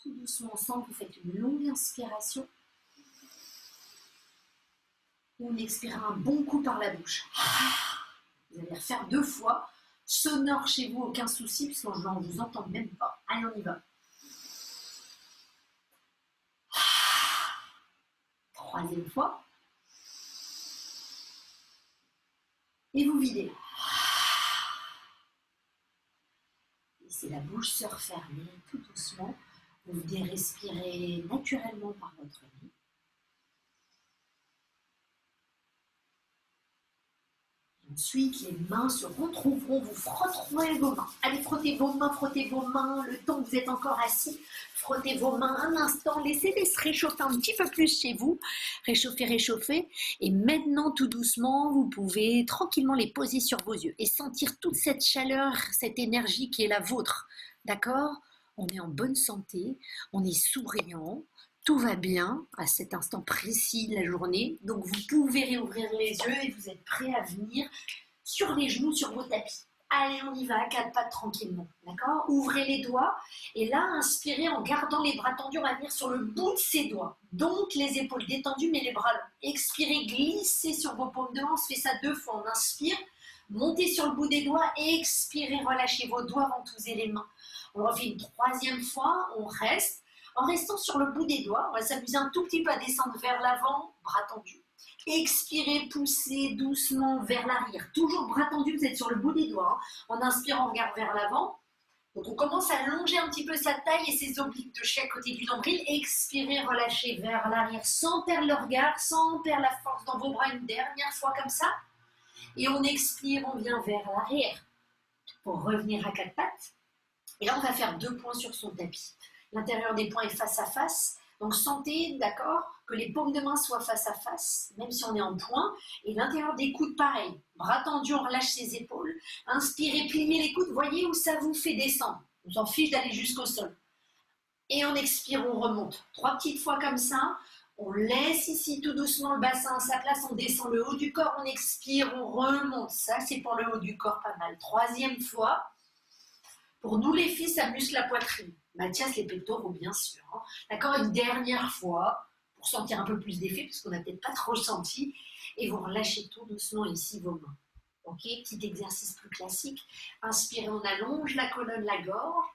tout doucement ensemble, vous faites une longue inspiration. Et on expire un bon coup par la bouche. Vous allez refaire 2 fois. Sonore chez vous, aucun souci, puisque je ne vous entends même pas. Allez, on y va. 3e fois. Et vous videz. Laissez la bouche se refermer tout doucement. Vous venez respirer naturellement par votre nez. Ensuite, les mains se retrouveront, vous frotterez vos mains. Allez, frottez vos mains, le temps que vous êtes encore assis. Frottez vos mains un instant, laissez-les se réchauffer un petit peu plus chez vous. Réchauffez. Et maintenant, tout doucement, vous pouvez tranquillement les poser sur vos yeux et sentir toute cette chaleur, cette énergie qui est la vôtre. D'accord ? On est en bonne santé, on est souriant. Tout va bien à cet instant précis de la journée, donc vous pouvez réouvrir les yeux et vous êtes prêts à venir sur les genoux, sur vos tapis. Allez, on y va à 4 pattes tranquillement, d'accord ? Ouvrez les doigts et là, inspirez en gardant les bras tendus, on va venir sur le bout de ses doigts. Donc, les épaules détendues, mais les bras longs. Expirez, glissez sur vos paumes de main, on se fait ça 2 fois. On inspire, montez sur le bout des doigts, expirez, relâchez vos doigts, ventouser les mains. On refait une 3e fois, on reste. En restant sur le bout des doigts, on va s'amuser un tout petit peu à descendre vers l'avant, bras tendus. Expirez, poussez doucement vers l'arrière. Toujours bras tendus, vous êtes sur le bout des doigts. En inspirant, on regarde vers l'avant. Donc on commence à allonger un petit peu sa taille et ses obliques de chaque côté du nombril. Expirez, relâchez vers l'arrière sans perdre le regard, sans perdre la force dans vos bras. Une dernière fois comme ça. Et on expire, on vient vers l'arrière pour revenir à 4 pattes. Et là, on va faire 2 points sur son tapis. L'intérieur des poings est face à face. Donc sentez, d'accord, que les paumes de main soient face à face, même si on est en point. Et l'intérieur des coudes, pareil. Bras tendus, on relâche ses épaules. Inspirez, pliez les coudes. Voyez où ça vous fait descendre. On s'en fiche d'aller jusqu'au sol. Et on expire, on remonte. 3 petites fois comme ça. On laisse ici tout doucement le bassin à sa place. On descend le haut du corps. On expire, on remonte. Ça, c'est pour le haut du corps, pas mal. 3e fois. Pour nous les filles, ça muscle la poitrine. Mathias, les pectoraux, bien sûr. Hein. D'accord, une dernière fois, pour sentir un peu plus d'effet, parce qu'on n'a peut-être pas trop senti. Et vous relâchez tout doucement ici vos mains. Ok, petit exercice plus classique. Inspirez, on allonge la colonne, la gorge.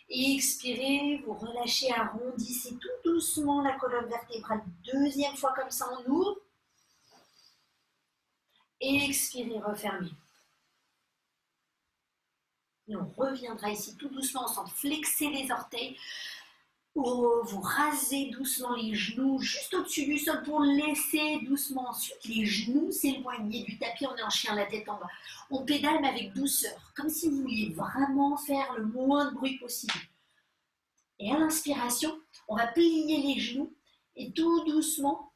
Et expirez, vous relâchez, arrondissez tout doucement la colonne vertébrale. 2e fois comme ça, on ouvre. Et expirez, refermez. Et on reviendra ici tout doucement, sans flexer les orteils. Vous rasez doucement les genoux juste au-dessus du sol pour laisser doucement ensuite les genoux s'éloigner du tapis. On est en chien, la tête en bas. On pédale mais avec douceur, comme si vous vouliez vraiment faire le moins de bruit possible. Et à l'inspiration, on va plier les genoux et tout doucement,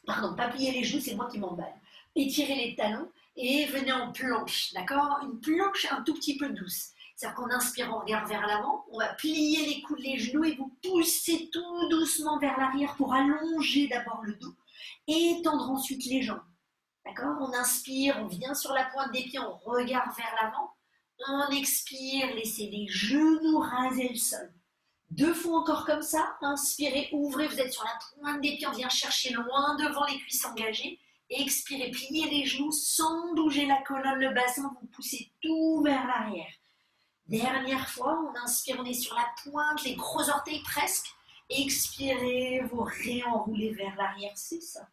pardon, pas plier les genoux, c'est moi qui m'emballe. Étirez les talons. Et venez en planche, d'accord ? Une planche un tout petit peu douce. C'est-à-dire qu'en inspirant, on regarde vers l'avant, on va plier les coudes, les genoux et vous poussez tout doucement vers l'arrière pour allonger d'abord le dos et étendre ensuite les jambes. D'accord ? On inspire, on vient sur la pointe des pieds, on regarde vers l'avant. On expire, laissez les genoux raser le sol. 2 fois encore comme ça, inspirez, ouvrez, vous êtes sur la pointe des pieds, on vient chercher loin devant les cuisses engagées. Expirez, pliez les genoux sans bouger la colonne, le bassin, vous poussez tout vers l'arrière. Dernière fois, on inspire, on est sur la pointe, les gros orteils presque. Expirez, vous réenroulez vers l'arrière, c'est ça.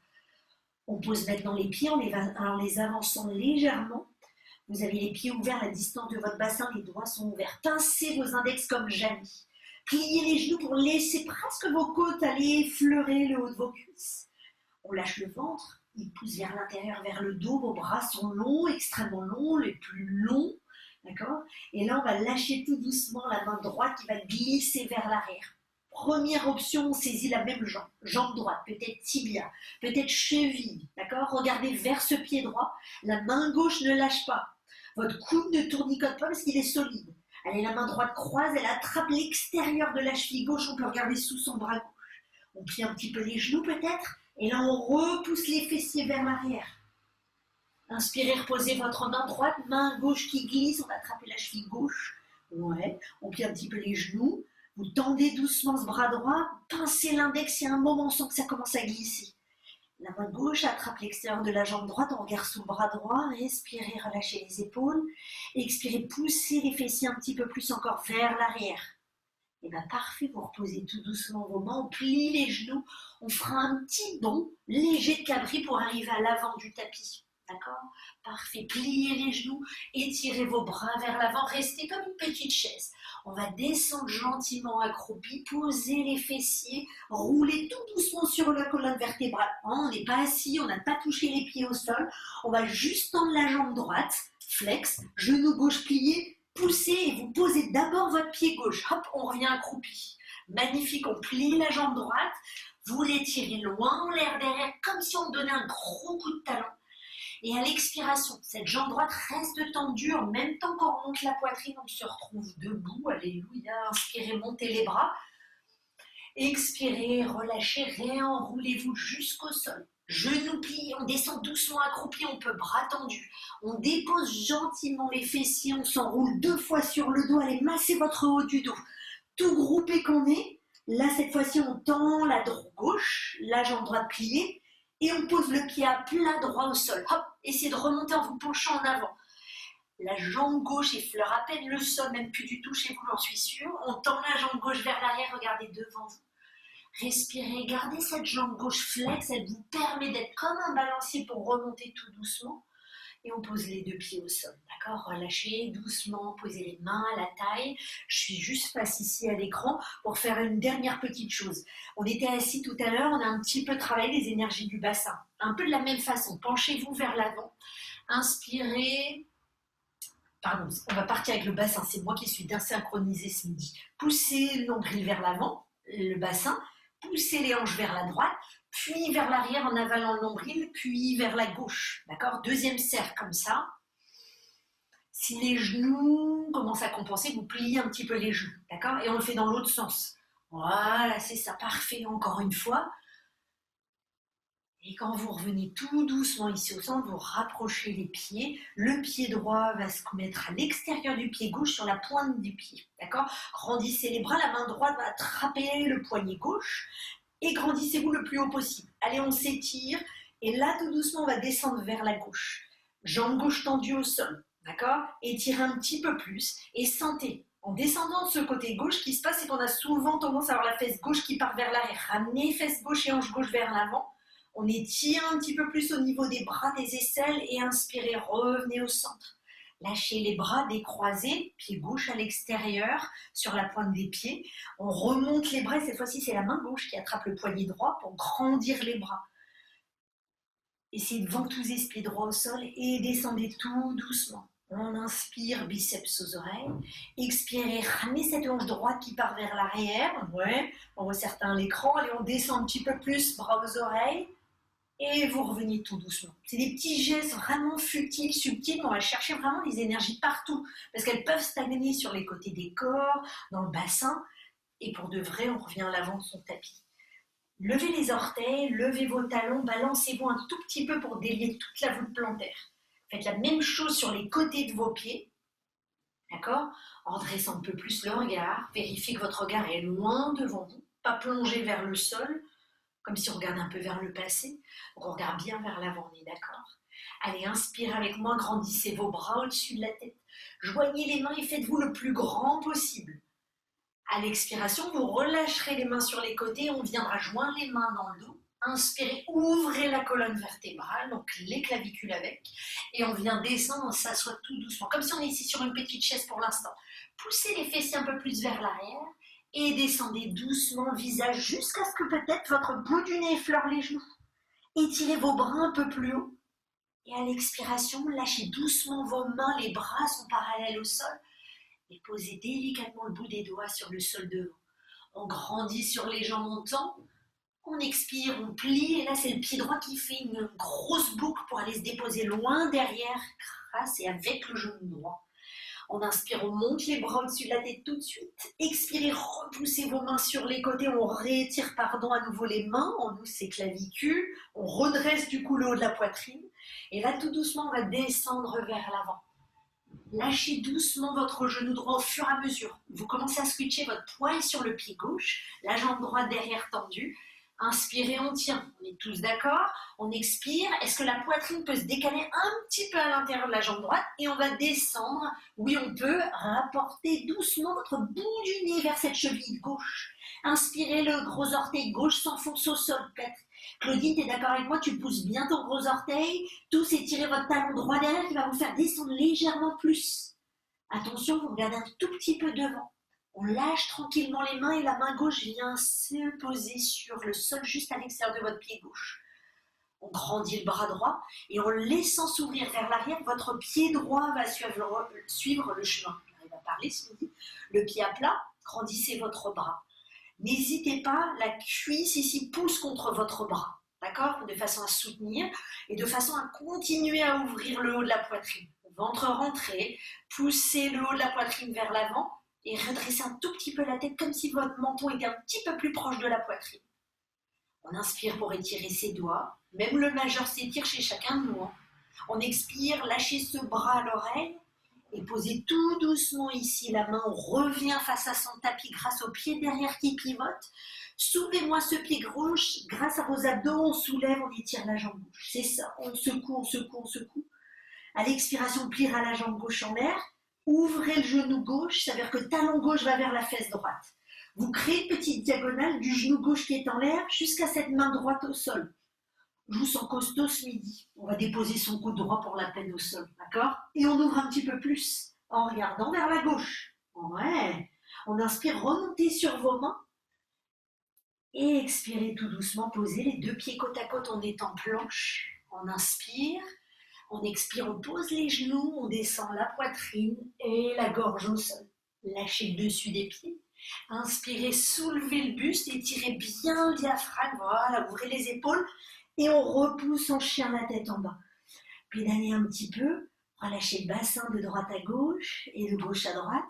On pose maintenant les pieds en les avançant légèrement. Vous avez les pieds ouverts à la distance de votre bassin, les doigts sont ouverts. Pincez vos index comme jamais. Pliez les genoux pour laisser presque vos côtes aller effleurer le haut de vos cuisses. On lâche le ventre. Il pousse vers l'intérieur, vers le dos. Vos bras sont longs, extrêmement longs, les plus longs. D'accord ? Et là, on va lâcher tout doucement la main droite qui va glisser vers l'arrière. Première option, on saisit la même jambe. Jambe droite, peut-être tibia, peut-être cheville. D'accord ? Regardez vers ce pied droit. La main gauche ne lâche pas. Votre coude ne tournicote pas parce qu'il est solide. Allez, la main droite croise, elle attrape l'extérieur de la cheville gauche. On peut regarder sous son bras gauche. On plie un petit peu les genoux peut-être. Et là, on repousse les fessiers vers l'arrière. Inspirez, reposez votre main droite, main gauche qui glisse, on va attraper la cheville gauche. Ouais, on plie un petit peu les genoux. Vous tendez doucement ce bras droit, pincez l'index et à un moment on sent que ça commence à glisser. La main gauche attrape l'extérieur de la jambe droite, on regarde sous le bras droit, respirez, relâchez les épaules, expirez, poussez les fessiers un petit peu plus encore vers l'arrière. Et bien parfait, vous reposez tout doucement vos mains, on plie les genoux, on fera un petit bond léger de cabri pour arriver à l'avant du tapis. D'accord? Parfait, pliez les genoux, étirez vos bras vers l'avant, restez comme une petite chaise. On va descendre gentiment accroupi, poser les fessiers, rouler tout doucement sur la colonne vertébrale. On n'est pas assis, on n'a pas touché les pieds au sol. On va juste tendre la jambe droite, flex, genou gauche plié, poussez et vous posez d'abord votre pied gauche. Hop, on revient accroupi. Magnifique, on plie la jambe droite, vous l'étirez loin en l'air derrière, comme si on donnait un gros coup de talon. Et à l'expiration, cette jambe droite reste tendue, en même temps qu'on remonte la poitrine, on se retrouve debout, alléluia, inspirez, montez les bras, expirez, relâchez, réenroulez-vous jusqu'au sol, genoux pliés, on descend doucement accroupi, on peut bras tendus, on dépose gentiment les fessiers, on s'enroule 2 fois sur le dos, allez masser votre haut du dos, tout groupé qu'on est, là cette fois-ci on tend la gauche, la jambe droite pliée, et on pose le pied à plat droit au sol. Hop, essayez de remonter en vous penchant en avant. La jambe gauche effleure à peine le sol, même plus du tout chez vous, j'en suis sûre. On tend la jambe gauche vers l'arrière, regardez devant vous. Respirez, gardez cette jambe gauche flex, elle vous permet d'être comme un balancier pour remonter tout doucement. Et on pose les 2 pieds au sol, d'accord? Relâchez doucement, posez les mains à la taille. Je suis juste face ici à l'écran pour faire une dernière petite chose. On était assis tout à l'heure, on a un petit peu travaillé les énergies du bassin. Un peu de la même façon, penchez-vous vers l'avant. Inspirez. Pardon, on va partir avec le bassin, c'est moi qui suis désynchronisée ce midi. Poussez le nombril vers l'avant, le bassin. Poussez les hanches vers la droite, puis vers l'arrière en avalant le nombril, puis vers la gauche. D'accord? Deuxième cercle comme ça. Si les genoux commencent à compenser, vous pliez un petit peu les genoux. D'accord? Et on le fait dans l'autre sens. Voilà, c'est ça, parfait. Encore une fois. Et quand vous revenez tout doucement ici au centre, vous rapprochez les pieds. Le pied droit va se mettre à l'extérieur du pied gauche sur la pointe du pied. D'accord? Grandissez les bras, la main droite va attraper le poignet gauche et grandissez-vous le plus haut possible. Allez, on s'étire et là, tout doucement, on va descendre vers la gauche. Jambe gauche tendue au sol. D'accord? Étirez un petit peu plus et sentez. En descendant de ce côté gauche, ce qui se passe, c'est qu'on a souvent tendance à avoir la fesse gauche qui part vers l'arrière. Ramenez fesse gauche et hanche gauche vers l'avant. On étire un petit peu plus au niveau des bras, des aisselles et inspirez, revenez au centre. Lâchez les bras décroisés, pied gauche à l'extérieur, sur la pointe des pieds. On remonte les bras, cette fois-ci c'est la main gauche qui attrape le poignet droit pour grandir les bras. Essayez de ventouser ce pied droit au sol et descendez tout doucement. On inspire, biceps aux oreilles. Expirez, ramenez cette hanche droite qui part vers l'arrière. Ouais, on voit certains à l'écran. Allez, on descend un petit peu plus, bras aux oreilles. Et vous revenez tout doucement. C'est des petits gestes vraiment futiles, subtils, mais on va chercher vraiment les énergies partout, parce qu'elles peuvent stagner sur les côtés des corps, dans le bassin, et pour de vrai, on revient à l'avant de son tapis. Levez les orteils, levez vos talons, balancez-vous un tout petit peu pour délier toute la voûte plantaire. Faites la même chose sur les côtés de vos pieds, d'accord? En dressant un peu plus le regard, vérifiez que votre regard est loin devant vous, pas plongé vers le sol, comme si on regarde un peu vers le passé. Donc on regarde bien vers l'avant, on est d'accord? Allez, inspirez avec moi, grandissez vos bras au-dessus de la tête. Joignez les mains et faites-vous le plus grand possible. À l'expiration, vous relâcherez les mains sur les côtés, on viendra joindre les mains dans le dos. Inspirez, ouvrez la colonne vertébrale, donc les clavicules avec, et on vient descendre, on s'assoit tout doucement, comme si on est ici sur une petite chaise pour l'instant. Poussez les fessiers un peu plus vers l'arrière, et descendez doucement le visage jusqu'à ce que peut-être votre bout du nez effleure les genoux. Étirez vos bras un peu plus haut. Et à l'expiration, lâchez doucement vos mains, les bras sont parallèles au sol. Et posez délicatement le bout des doigts sur le sol devant. On grandit sur les jambes montant. On expire, on plie. Et là, c'est le pied droit qui fait une grosse boucle pour aller se déposer loin derrière, grâce et avec le genou droit. On inspire, on monte les bras au-dessus de la tête tout de suite. Expirez, repoussez vos mains sur les côtés. On réétire, à nouveau les mains. On ouvre ses clavicules. On redresse du coup le haut de la poitrine. Et là, tout doucement, on va descendre vers l'avant. Lâchez doucement votre genou droit au fur et à mesure. Vous commencez à switcher votre poids sur le pied gauche, la jambe droite derrière tendue. Inspirez, on tient. On est tous d'accord? On expire. Est-ce que la poitrine peut se décaler un petit peu à l'intérieur de la jambe droite? Et on va descendre. Oui, on peut. Rapporter doucement votre bout du nez vers cette cheville gauche. Inspirez, le gros orteil gauche s'enfonce au sol. Claudine, tu es d'accord avec moi? Tu pousses bien ton gros orteil. Tous étirez votre talon droit derrière qui va vous faire descendre légèrement plus. Attention, vous regardez un tout petit peu devant. On lâche tranquillement les mains et la main gauche vient se poser sur le sol juste à l'extérieur de votre pied gauche. On grandit le bras droit et en laissant s'ouvrir vers l'arrière, votre pied droit va suivre le chemin. On va parler ce midi. Le pied à plat, grandissez votre bras. N'hésitez pas, la cuisse ici pousse contre votre bras, d'accord? De façon à soutenir et de façon à continuer à ouvrir le haut de la poitrine. Ventre rentré, poussez le haut de la poitrine vers l'avant et redressez un tout petit peu la tête comme si votre menton était un petit peu plus proche de la poitrine. On inspire pour étirer ses doigts, même le majeur s'étire chez chacun de nous. On expire, lâchez ce bras à l'oreille et posez tout doucement ici la main. On revient face à son tapis grâce au pied derrière qui pivote. Soulevez-moi ce pied gauche, grâce à vos abdos, on soulève, on étire la jambe gauche. C'est ça, on secoue, on secoue, on secoue. À l'expiration, on pliera la jambe gauche en l'air. Ouvrez le genou gauche, ça veut dire que le talon gauche va vers la fesse droite. Vous créez une petite diagonale du genou gauche qui est en l'air jusqu'à cette main droite au sol. Je vous sens costaud ce midi. On va déposer son coude droit pour la peine au sol, d'accord? Et on ouvre un petit peu plus en regardant vers la gauche. Ouais. On inspire, remontez sur vos mains. Et expirez tout doucement, posez les deux pieds côte à côte, on est en planche. On inspire. On expire, on pose les genoux, on descend la poitrine et la gorge au sol. Lâchez le dessus des pieds. Inspirez, soulevez le buste, étirez bien le diaphragme. Voilà, ouvrez les épaules et on repousse en chien la tête en bas. Pédalez un petit peu, relâchez le bassin de droite à gauche et de gauche à droite.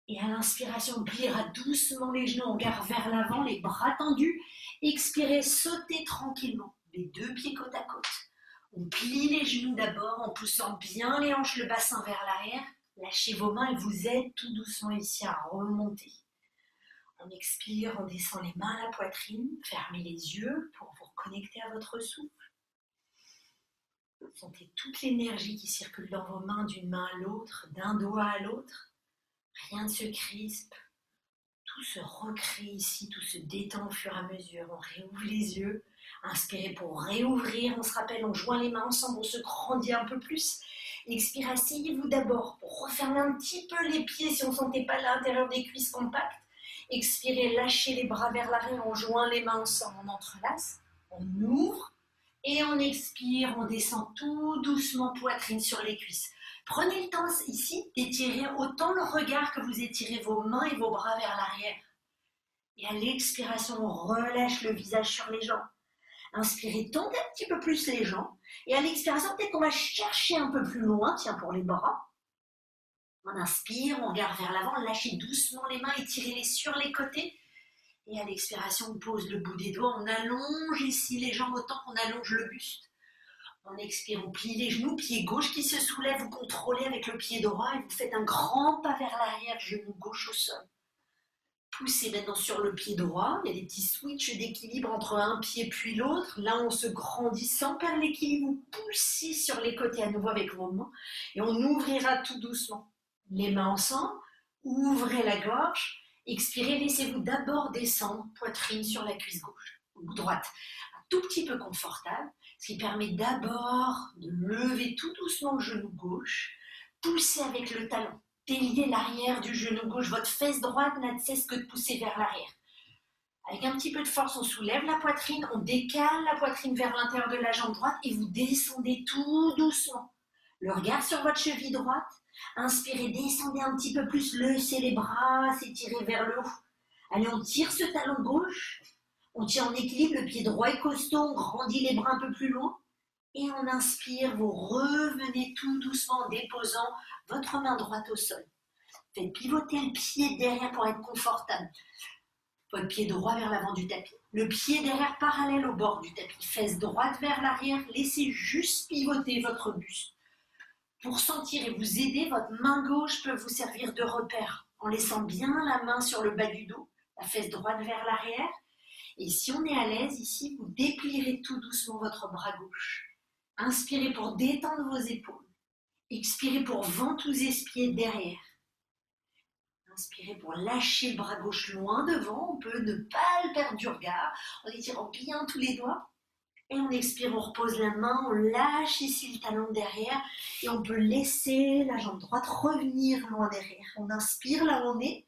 Et à l'inspiration, on pliera doucement les genoux, on garde vers l'avant, les bras tendus. Expirez, sautez tranquillement, les deux pieds côte à côte. On plie les genoux d'abord en poussant bien les hanches, le bassin vers l'arrière. Lâchez vos mains et vous aidez tout doucement ici à remonter. On expire, on descend les mains à la poitrine. Fermez les yeux pour vous reconnecter à votre souffle. Sentez toute l'énergie qui circule dans vos mains d'une main à l'autre, d'un doigt à l'autre. Rien ne se crispe. Tout se recrée ici, tout se détend au fur et à mesure. On réouvre les yeux. Inspirez pour réouvrir, on se rappelle, on joint les mains ensemble, on se grandit un peu plus. Expirez, asseyez-vous d'abord pour refermer un petit peu les pieds si on ne sentait pas l'intérieur des cuisses compactes. Expirez, lâchez les bras vers l'arrière, on joint les mains ensemble, on entrelace, on ouvre et on expire, on descend tout doucement, poitrine sur les cuisses. Prenez le temps ici d'étirer autant le regard que vous étirez vos mains et vos bras vers l'arrière. Et à l'expiration, on relâche le visage sur les jambes. Inspirez, tendez un petit peu plus les jambes. Et à l'expiration, peut-être qu'on va chercher un peu plus loin, tiens, pour les bras. On inspire, on regarde vers l'avant, lâchez doucement les mains, étirez-les sur les côtés. Et à l'expiration, on pose le bout des doigts, on allonge ici les jambes autant qu'on allonge le buste. On expire, on plie les genoux, pied gauche qui se soulève, vous contrôlez avec le pied droit et vous faites un grand pas vers l'arrière, genou gauche au sol. Poussez maintenant sur le pied droit, il y a des petits switches d'équilibre entre un pied puis l'autre. Là, on se grandit sans perdre l'équilibre, vous poussez sur les côtés à nouveau avec vos mains et on ouvrira tout doucement. Les mains ensemble, ouvrez la gorge, expirez, laissez-vous d'abord descendre, poitrine sur la cuisse gauche ou droite. Un tout petit peu confortable, ce qui permet d'abord de lever tout doucement le genou gauche, pousser avec le talon. Déliez l'arrière du genou gauche, votre fesse droite n'a de cesse que de pousser vers l'arrière. Avec un petit peu de force, on soulève la poitrine, on décale la poitrine vers l'intérieur de la jambe droite et vous descendez tout doucement. Le regard sur votre cheville droite, inspirez, descendez un petit peu plus, levez les bras, s'étirez vers le haut. Allez, on tire ce talon gauche, on tient en équilibre, le pied droit est costaud, on grandit les bras un peu plus loin. Et on inspire, vous revenez tout doucement en déposant votre main droite au sol. Faites pivoter le pied derrière pour être confortable. Votre pied droit vers l'avant du tapis. Le pied derrière parallèle au bord du tapis. Fesse droite vers l'arrière. Laissez juste pivoter votre buste. Pour sentir et vous aider, votre main gauche peut vous servir de repère en laissant bien la main sur le bas du dos, la fesse droite vers l'arrière. Et si on est à l'aise ici, vous déplierez tout doucement votre bras gauche. Inspirez pour détendre vos épaules. Expirez pour ventouser ce pied derrière. Inspirez pour lâcher le bras gauche loin devant. On peut ne pas le perdre du regard en étirant bien tous les doigts. Et on expire, on repose la main, on lâche ici le talon derrière et on peut laisser la jambe droite revenir loin derrière. On inspire là où on est.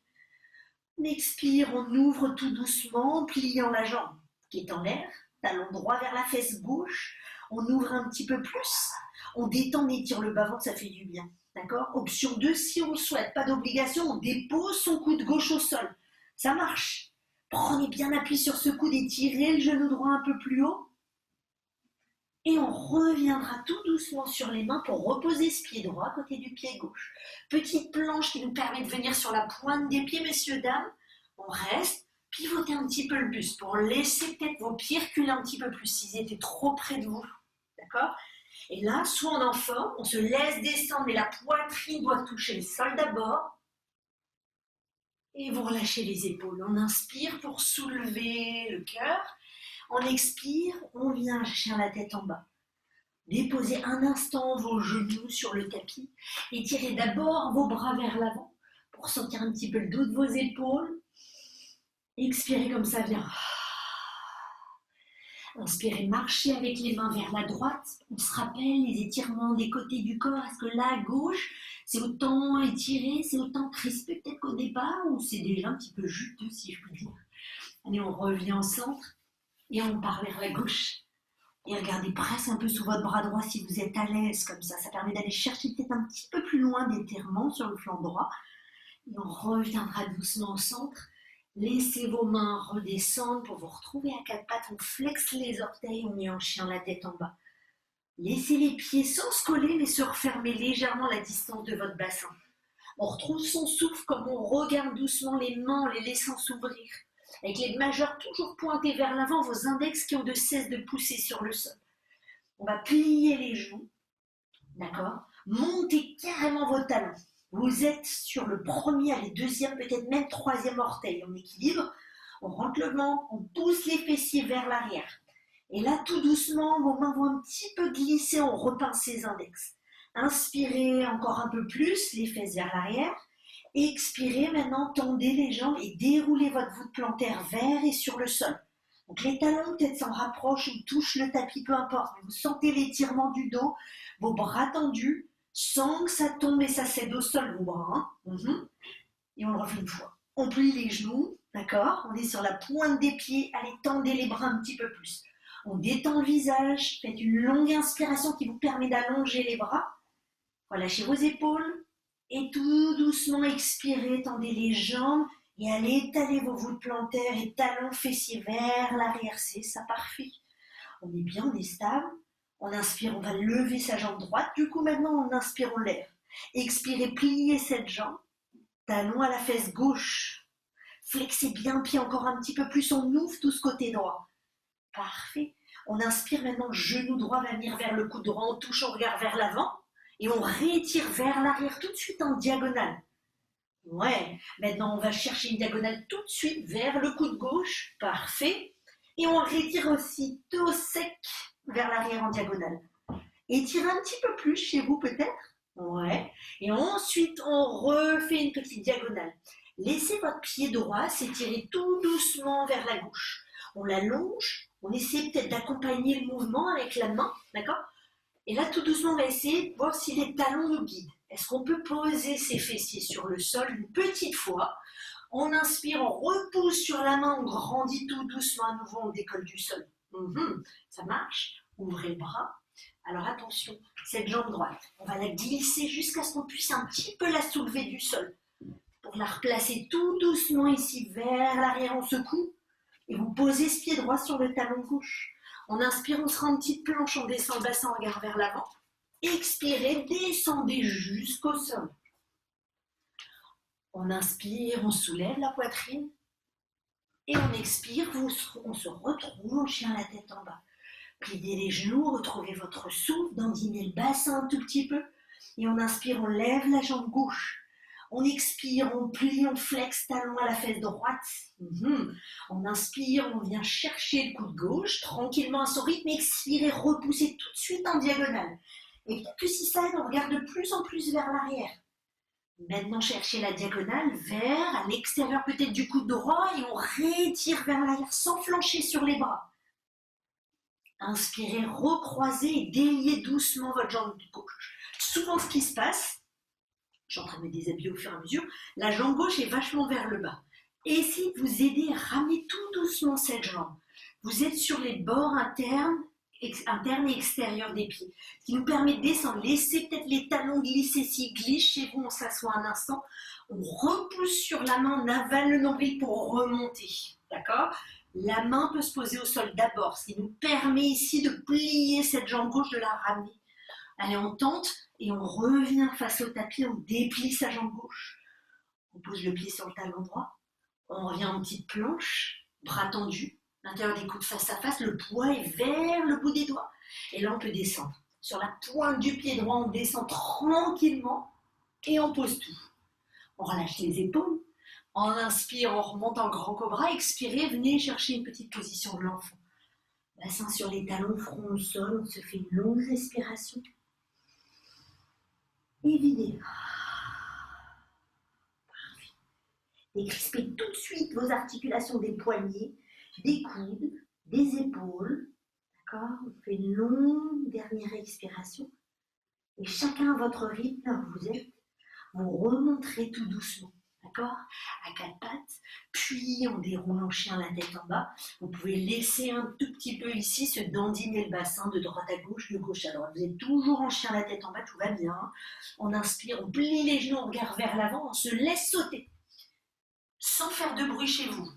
On expire, on ouvre tout doucement en pliant la jambe qui est en l'air. Talon droit vers la fesse gauche. On ouvre un petit peu plus. On détend, on étire le bas-ventre, ça fait du bien. D'accord ? Option 2, si on le souhaite, pas d'obligation, on dépose son coude gauche au sol. Ça marche. Prenez bien appui sur ce coude, étirez le genou droit un peu plus haut. Et on reviendra tout doucement sur les mains pour reposer ce pied droit à côté du pied gauche. Petite planche qui nous permet de venir sur la pointe des pieds, messieurs, dames. On reste, pivotez un petit peu le buste pour laisser peut-être vos pieds reculer un petit peu plus s'ils étaient trop près de vous. D'accord ? Et là, soit on est en forme, on se laisse descendre, mais la poitrine doit toucher le sol d'abord. Et vous relâchez les épaules. On inspire pour soulever le cœur. On expire, on vient chercher la tête en bas. Déposez un instant vos genoux sur le tapis. Étirez d'abord vos bras vers l'avant pour sentir un petit peu le dos de vos épaules. Expirez comme ça vient. Inspirez, marchez avec les mains vers la droite. On se rappelle les étirements des côtés du corps. Est-ce que là, à gauche, c'est autant étiré, c'est autant crispé peut-être qu'au départ ou c'est déjà un petit peu juteux, si je peux dire. Allez, on revient au centre. Et on part vers la gauche. Et regardez, presse un peu sous votre bras droit si vous êtes à l'aise comme ça. Ça permet d'aller chercher peut-être un petit peu plus loin d'étirement sur le flanc droit. Et on reviendra doucement au centre. Laissez vos mains redescendre pour vous retrouver à quatre pattes. On flexe les orteils, on est en chien, la tête en bas. Laissez les pieds sans se coller, mais se refermer légèrement la distance de votre bassin. On retrouve son souffle comme on regarde doucement les mains en les laissant s'ouvrir. Avec les majeurs toujours pointés vers l'avant, vos index qui ont de cesse de pousser sur le sol. On va plier les genoux, d'accord ? Montez carrément vos talons. Vous êtes sur le premier, allez, deuxième, peut-être même troisième orteil. On équilibre, on rentre le vent, on pousse les fessiers vers l'arrière. Et là, tout doucement, vos mains vont un petit peu glisser, on repince les index. Inspirez encore un peu plus, les fesses vers l'arrière. Expirez, maintenant tendez les jambes et déroulez votre voûte plantaire vers et sur le sol. Donc les talons peut-être s'en rapprochent ou touchent le tapis, peu importe. Mais vous sentez l'étirement du dos, vos bras tendus, sans que ça tombe et ça cède au sol vos bras. Et on le refait une fois. On plie les genoux, d'accord ? On est sur la pointe des pieds, allez tendez les bras un petit peu plus. On détend le visage, faites une longue inspiration qui vous permet d'allonger les bras. Relâchez vos épaules. Et tout doucement expirez, tendez les jambes et allez étaler vos voûtes plantaires et talons fessiers vers l'arrière. C'est ça, parfait. On est bien, on est stable. On inspire, on va lever sa jambe droite. Du coup, maintenant, on inspire, on lève. Expirez, pliez cette jambe. Talon à la fesse gauche. Flexez bien le pied encore un petit peu plus. On ouvre tout ce côté droit. Parfait. On inspire maintenant, genou droit va venir vers le coude droit. On touche, on regarde vers l'avant. Et on rétire vers l'arrière tout de suite en diagonale. Ouais, maintenant on va chercher une diagonale tout de suite vers le coude gauche. Parfait. Et on rétire aussi dos sec vers l'arrière en diagonale. Étirez un petit peu plus chez vous peut-être. Ouais. Et ensuite on refait une petite diagonale. Laissez votre pied droit s'étirer tout doucement vers la gauche. On l'allonge. On essaie peut-être d'accompagner le mouvement avec la main. D'accord ? Et là, tout doucement, on va essayer de voir si les talons nous guident. Est-ce qu'on peut poser ses fessiers sur le sol une petite fois ? On inspire, on repousse sur la main, on grandit tout doucement à nouveau, on décolle du sol. Ça marche. Ouvrez le bras. Alors attention, cette jambe droite, on va la glisser jusqu'à ce qu'on puisse un petit peu la soulever du sol. Pour la replacer tout doucement ici vers l'arrière, on secoue. Et vous posez ce pied droit sur le talon gauche. On inspire, on sera en petite planche, on descend le bassin, on regarde vers l'avant. Expirez, descendez jusqu'au sol. On inspire, on soulève la poitrine. Et on expire, on se retrouve en chien la tête en bas. Pliez les genoux, retrouvez votre souffle, dandinez le bassin un tout petit peu. Et on inspire, on lève la jambe gauche. On expire, on plie, on flex, talon à la fesse droite. On inspire, on vient chercher le coude gauche, tranquillement à son rythme, expirez, repoussez tout de suite en diagonale. Et peut-être que si ça aide, on regarde de plus en plus vers l'arrière. Maintenant, cherchez la diagonale vers, à l'extérieur peut-être du coude droit, et on rétire vers l'arrière sans flancher sur les bras. Inspirez, recroisez et déliez doucement votre jambe gauche. Souvent, ce qui se passe, je suis en train de me déshabiller au fur et à mesure, la jambe gauche est vachement vers le bas. Essayez de vous aider à ramener tout doucement cette jambe. Vous êtes sur les bords internes et extérieurs des pieds, ce qui nous permet de descendre. Laissez peut-être les talons glisser. S'ils glissent chez vous, on s'assoit un instant. On repousse sur la main, on avale le nombril pour remonter. D'accord ? La main peut se poser au sol d'abord, ce qui nous permet ici de plier cette jambe gauche, de la ramener. Allez, on tente et on revient face au tapis, on déplie sa jambe gauche. On pose le pied sur le talon droit. On revient en petite planche, bras tendus, l'intérieur des coudes face à face, le poids est vers le bout des doigts. Et là, on peut descendre. Sur la pointe du pied droit, on descend tranquillement et on pose tout. On relâche les épaules. On inspire, on remonte en grand cobra. Expirez, venez chercher une petite position de l'enfant. Bassin sur les talons, front au sol, on se fait une longue respiration. Et videz. Décrispez tout de suite vos articulations des poignets, des coudes, des épaules. D'accord ? On fait une longue dernière expiration. Et chacun à votre rythme, là où vous êtes, vous remonterez tout doucement. D'accord ? À quatre pattes, puis on déroule en chien la tête en bas. Vous pouvez laisser un tout petit peu ici se dandiner le bassin de droite à gauche, de gauche à droite. Vous êtes toujours en chien la tête en bas, tout va bien. On inspire, on plie les genoux, on regarde vers l'avant, on se laisse sauter. Sans faire de bruit chez vous.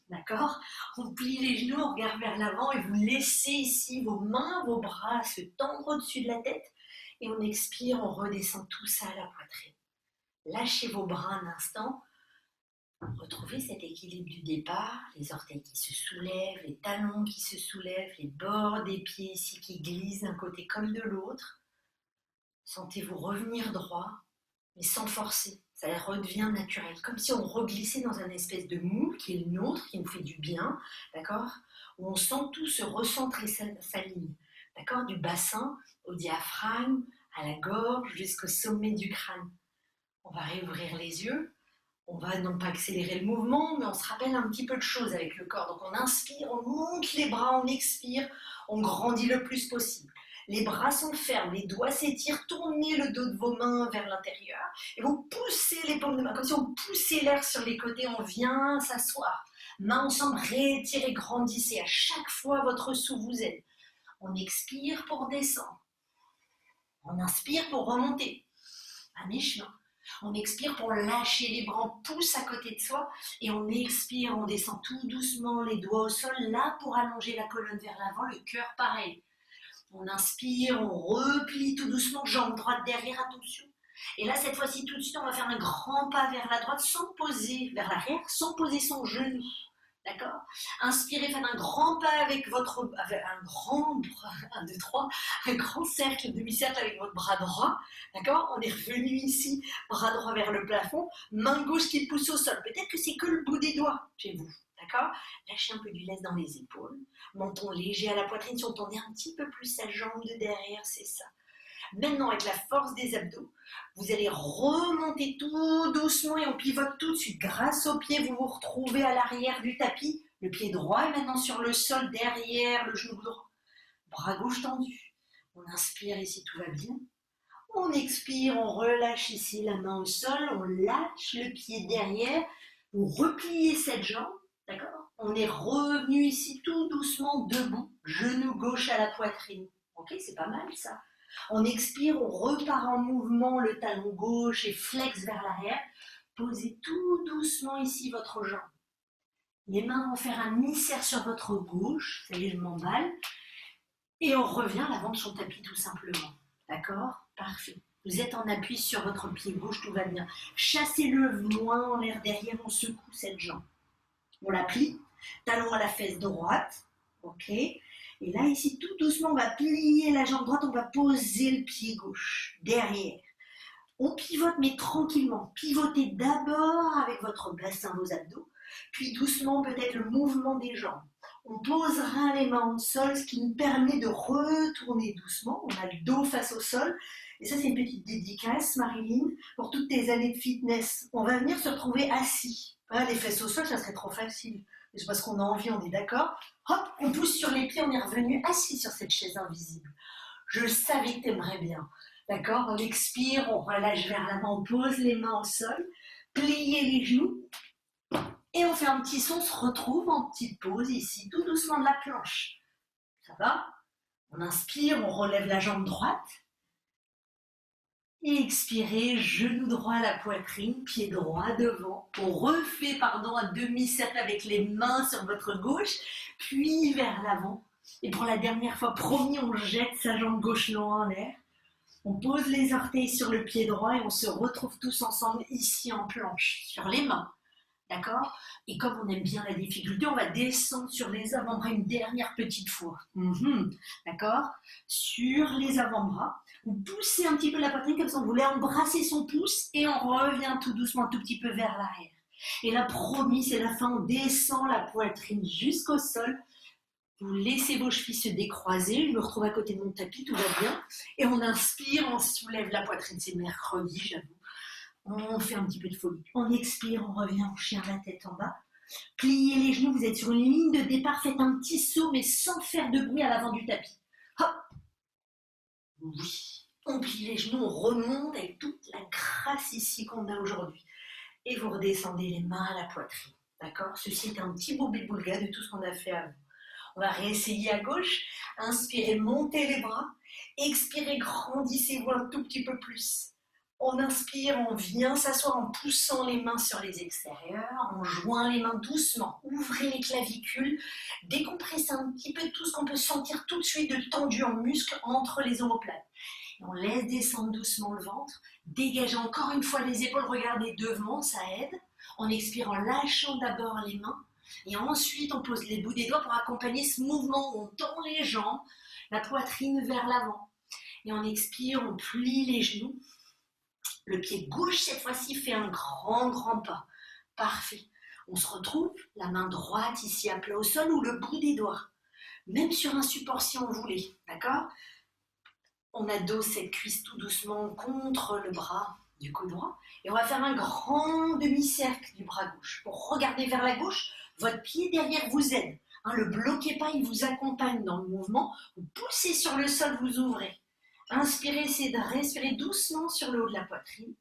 D'accord ? On plie les genoux, on regarde vers l'avant et vous laissez ici vos mains, vos bras se tendre au-dessus de la tête. Et on expire, on redescend tout ça à la poitrine. Lâchez vos bras un instant. Retrouvez cet équilibre du départ, les orteils qui se soulèvent, les talons qui se soulèvent, les bords des pieds ici qui glissent d'un côté comme de l'autre. Sentez-vous revenir droit, mais sans forcer. Ça redevient naturel, comme si on reglissait dans un espèce de moule qui est le nôtre, qui nous fait du bien, d'accord ? Où on sent tout se recentrer sa ligne, d'accord ? Du bassin au diaphragme, à la gorge, jusqu'au sommet du crâne. On va réouvrir les yeux, on va non pas accélérer le mouvement, mais on se rappelle un petit peu de choses avec le corps. Donc on inspire, on monte les bras, on expire, on grandit le plus possible. Les bras sont fermes, les doigts s'étirent, tournez le dos de vos mains vers l'intérieur et vous poussez les paumes de main, comme si on poussait l'air sur les côtés, on vient s'asseoir. Mains ensemble, réétirez, grandissez. À chaque fois, votre souffle vous aide. On expire pour descendre. On inspire pour remonter. À mi-chemin. On expire pour lâcher les bras, on pousse à côté de soi et on expire, on descend tout doucement, les doigts au sol, là pour allonger la colonne vers l'avant, le cœur pareil. On inspire, on replie tout doucement, jambe droite derrière, attention. Et là, cette fois-ci, tout de suite, on va faire un grand pas vers la droite sans poser vers l'arrière, sans poser son genou. D'accord ? Inspirez, faites un grand pas avec un grand cercle, demi-cercle avec votre bras droit. D'accord ? On est revenu ici, bras droit vers le plafond, main gauche qui pousse au sol. Peut-être que c'est que le bout des doigts chez vous. D'accord ? Lâchez un peu du lest dans les épaules. Menton léger à la poitrine. Si on tendait un petit peu plus sa jambe de derrière, c'est ça. Maintenant, avec la force des abdos, vous allez remonter tout doucement et on pivote tout de suite. Grâce au pied, vous vous retrouvez à l'arrière du tapis. Le pied droit est maintenant sur le sol, derrière le genou droit. Bras gauche tendu. On inspire ici, tout va bien. On expire, on relâche ici la main au sol. On lâche le pied derrière. Vous repliez cette jambe. D'accord ? On est revenu ici tout doucement debout. Genou gauche à la poitrine. Ok, c'est pas mal ça. On expire, on repart en mouvement, le talon gauche et flex vers l'arrière. Posez tout doucement ici votre jambe. Les mains vont faire un mini-cercle sur votre gauche. Ça y est, je m'emballe. Et on revient à l'avant de son tapis tout simplement. D'accord ? Parfait. Vous êtes en appui sur votre pied gauche, tout va bien. Chassez-le loin en l'air derrière, on secoue cette jambe. On la plie. Talon à la fesse droite. Ok ? Et là, ici, tout doucement, on va plier la jambe droite, on va poser le pied gauche derrière. On pivote, mais tranquillement. Pivotez d'abord avec votre bassin, vos abdos, puis doucement, peut-être le mouvement des jambes. On posera les mains au sol, ce qui nous permet de retourner doucement. On a le dos face au sol. Et ça, c'est une petite dédicace, Marilyn, pour toutes tes années de fitness. On va venir se retrouver assis. Hein, les fesses au sol, ça serait trop facile. C'est parce qu'on a envie, on est d'accord. Hop, on pousse sur les pieds, on est revenu assis sur cette chaise invisible. Je savais que tu aimerais bien. D'accord? On expire, on relâche vers l'avant, on pose les mains au sol, pliez les genoux et on fait un petit son, on se retrouve en petite pause ici, tout doucement de la planche. Ça va? On inspire, on relève la jambe droite. Et expirez, genou droit à la poitrine, pied droit devant. On refait un demi-cercle avec les mains sur votre gauche, puis vers l'avant. Et pour la dernière fois, promis, on jette sa jambe gauche loin en l'air. On pose les orteils sur le pied droit et on se retrouve tous ensemble ici en planche, sur les mains. D'accord? Et comme on aime bien la difficulté, on va descendre sur les avant-bras une dernière petite fois. D'accord? Sur les avant-bras. Vous poussez un petit peu la poitrine comme ça, vous voulez embrasser son pouce et on revient tout doucement un tout petit peu vers l'arrière. Et là, promis, c'est la fin, on descend la poitrine jusqu'au sol. Vous laissez vos chevilles se décroiser, je me retrouve à côté de mon tapis, tout va bien. Et on inspire, on soulève la poitrine, c'est mercredi, j'avoue. On fait un petit peu de folie. On expire, on revient en chien, la tête en bas. Pliez les genoux, vous êtes sur une ligne de départ, faites un petit saut, mais sans faire de bruit à l'avant du tapis. Hop! Oui, on plie les genoux, on remonte avec toute la grâce ici qu'on a aujourd'hui. Et vous redescendez les mains à la poitrine. D'accord? Ceci est un petit boubé-boulga de tout ce qu'on a fait avant. On va réessayer à gauche. Inspirez, montez les bras. Expirez, grandissez-vous un tout petit peu plus. On inspire, on vient s'asseoir en poussant les mains sur les extérieurs. On joint les mains doucement. Ouvrez les clavicules. Décompressez un petit peu tout ce qu'on peut sentir tout de suite de tendu en muscles entre les omoplates. On laisse descendre doucement le ventre. Dégagez encore une fois les épaules. Regardez devant, ça aide. On expire en lâchant d'abord les mains. Et ensuite, on pose les bouts des doigts pour accompagner ce mouvement où on tend les jambes, la poitrine vers l'avant. Et on expire, on plie les genoux. Le pied gauche, cette fois-ci, fait un grand pas. Parfait. On se retrouve, la main droite ici à plat au sol ou le bout des doigts. Même sur un support si on voulait. D'accord? On adosse cette cuisse tout doucement contre le bras du côté droit. Et on va faire un grand demi-cercle du bras gauche. Pour regarder vers la gauche, votre pied derrière vous aide. Ne le bloquez pas, il vous accompagne dans le mouvement. Vous poussez sur le sol, vous ouvrez. Inspirez, essayez de respirer doucement sur le haut de la poitrine.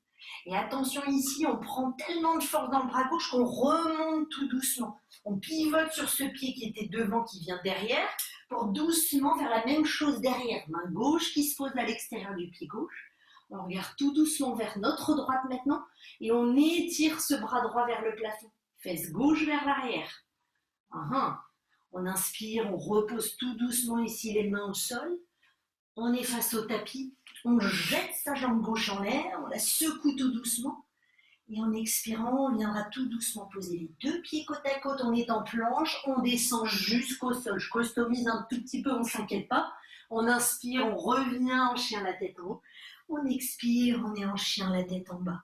Et attention ici, on prend tellement de force dans le bras gauche qu'on remonte tout doucement. On pivote sur ce pied qui était devant, qui vient derrière, pour doucement faire la même chose derrière. Main gauche qui se pose à l'extérieur du pied gauche. On regarde tout doucement vers notre droite maintenant et on étire ce bras droit vers le plafond. Fesse gauche vers l'arrière. On inspire, on repose tout doucement ici les mains au sol. On est face au tapis. On jette sa jambe gauche en l'air, on la secoue tout doucement. Et en expirant, on viendra tout doucement poser les deux pieds côte à côte. On est en planche, on descend jusqu'au sol. Je customise un tout petit peu, on ne s'inquiète pas. On inspire, on revient en chien la tête en haut. On expire, on est en chien la tête en bas.